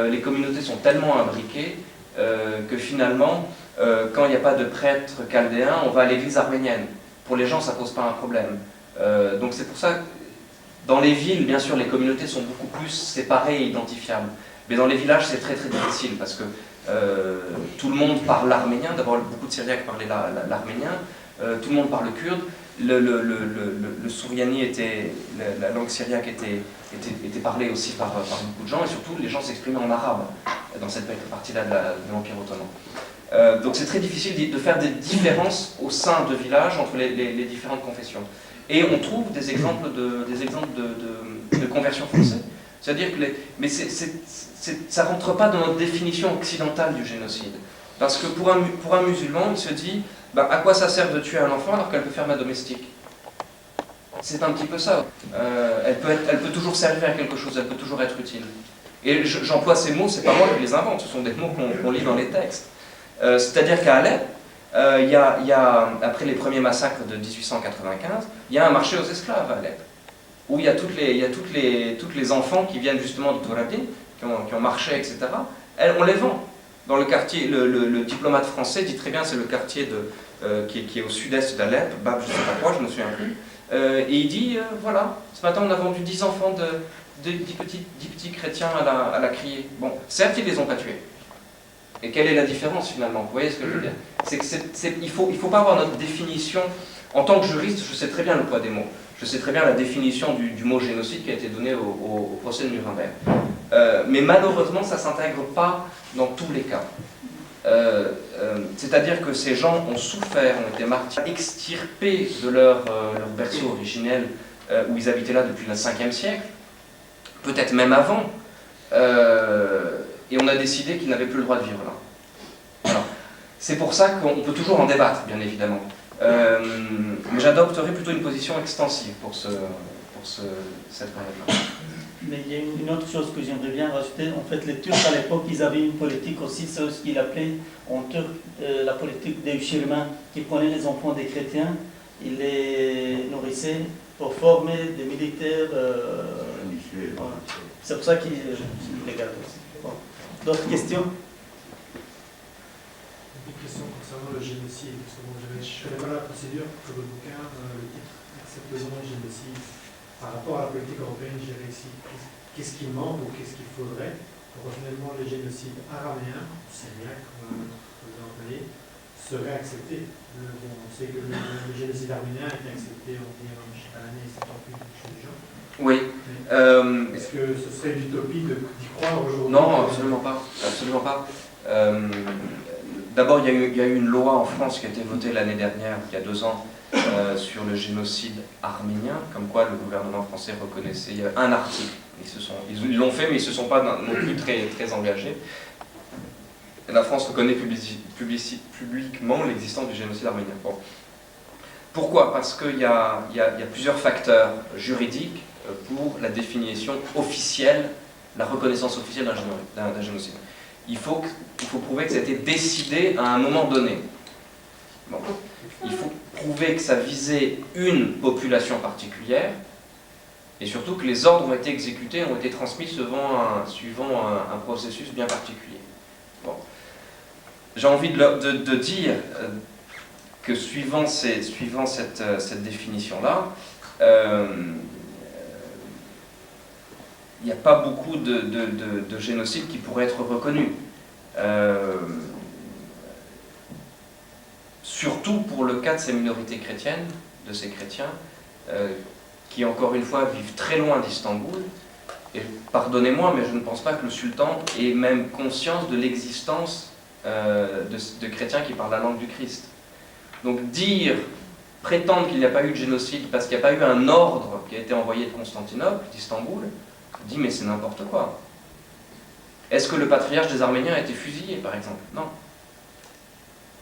les communautés sont tellement imbriquées que finalement, quand il n'y a pas de prêtre chaldéen, on va à l'église arménienne. Pour les gens, ça ne pose pas un problème. Donc c'est pour ça que dans les villes, bien sûr, les communautés sont beaucoup plus séparées et identifiables. Mais dans les villages, c'est très très difficile parce que tout le monde parle l'arménien. D'abord, beaucoup de Syriaques parlaient l'arménien. Tout le monde parle kurde. Le souriani la langue syriaque était parlée aussi par beaucoup de gens, et surtout les gens s'exprimaient en arabe dans cette partie-là de l'Empire ottoman. Donc c'est très difficile de faire des différences au sein de villages entre les différentes confessions. Et on trouve des exemples de conversion forcée. C'est-à-dire que ça ne rentre pas dans notre définition occidentale du génocide. Parce que pour un musulman, il se dit, ben, à quoi ça sert de tuer un enfant alors qu'elle peut faire ma domestique? C'est un petit peu ça. Elle peut toujours servir à quelque chose, elle peut toujours être utile. Et j'emploie ces mots, c'est pas moi qui les invente, ce sont des mots qu'on lit dans les textes. C'est-à-dire qu'à Alep, après les premiers massacres de 1895, il y a un marché aux esclaves à Alep, où il y a toutes les enfants qui viennent justement de Tourabine, qui ont marché, etc. On les vend. Dans le quartier, le diplomate français dit très bien, c'est le quartier qui est au sud-est d'Alep, Bab, je ne sais pas quoi, je ne me souviens plus. Et il dit, voilà, ce matin on a vendu 10 enfants, 10 petits chrétiens à la criée. Bon, certes, ils ne les ont pas tués. Et quelle est la différence finalement? Vous voyez ce que je veux dire? Il ne faut pas avoir notre définition. En tant que juriste, je sais très bien le poids des mots. Je sais très bien la définition du mot génocide qui a été donnée au procès de Nuremberg. Mais malheureusement, ça ne s'intègre pas dans tous les cas. C'est-à-dire que ces gens ont souffert, ont été martyrs, extirpés de leur berceau originel où ils habitaient là depuis le 5e siècle, peut-être même avant, et on a décidé qu'ils n'avaient plus le droit de vivre là. Voilà. C'est pour ça qu'on peut toujours en débattre, bien évidemment. Mais j'adopterai plutôt une position extensive pour cette période-là. Mais il y a une autre chose que j'aimerais bien rajouter. En fait, les Turcs à l'époque, ils avaient une politique aussi, c'est ce qu'ils appelaient en turc la politique des Ushirman, qui prenaient les enfants des chrétiens, ils les nourrissaient pour former des militaires. Voilà. C'est pour ça qu'ils les gardent aussi. Bon. D'autres questions? Une question concernant le génocide. Parce que bon, je ne connais pas la procédure que votre bouquin, le titre, accepte le génocide. Par rapport à la politique européenne gérée ici, qu'est-ce qui manque ou qu'est-ce qu'il faudrait pour que finalement le génocide araméen, syriaque, comme vous employez, serait accepté? On sait que le génocide arménien a été accepté, on dit, je ne sais pas l'année, c'est pas plus chez les gens. Oui. Est-ce que ce serait l'utopie d'y croire aujourd'hui? Non, absolument pas. Absolument pas. D'abord, il y a eu une loi en France qui a été votée l'année dernière, il y a 2 ans, sur le génocide arménien, comme quoi le gouvernement français reconnaissait un article. Ils l'ont fait, mais ils ne se sont pas non plus très engagés. Et la France reconnaît publiquement l'existence du génocide arménien. Bon. Pourquoi? Parce qu'il y a plusieurs facteurs juridiques pour la définition officielle, la reconnaissance officielle d'un génocide. Il faut prouver que ça a été décidé à un moment donné. Bon. Il faut prouver que ça visait une population particulière, et surtout que les ordres ont été exécutés, ont été transmis suivant un processus bien particulier. Bon. J'ai envie de dire que suivant cette définition-là, il n'y a pas beaucoup de génocides qui pourraient être reconnus. Surtout pour le cas de ces minorités chrétiennes, de ces chrétiens, qui encore une fois vivent très loin d'Istanbul. Et pardonnez-moi, mais je ne pense pas que le sultan ait même conscience de l'existence de chrétiens qui parlent la langue du Christ. Donc prétendre qu'il n'y a pas eu de génocide parce qu'il n'y a pas eu un ordre qui a été envoyé de Constantinople, d'Istanbul, dit mais c'est n'importe quoi. Est-ce que le patriarche des Arméniens a été fusillé, par exemple? Non.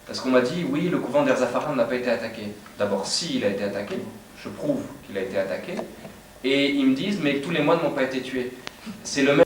Parce qu'on m'a dit, oui, le couvent d'Erzafaran n'a pas été attaqué. D'abord, si il a été attaqué, je prouve qu'il a été attaqué, et ils me disent, mais tous les moines n'ont pas été tués. C'est le même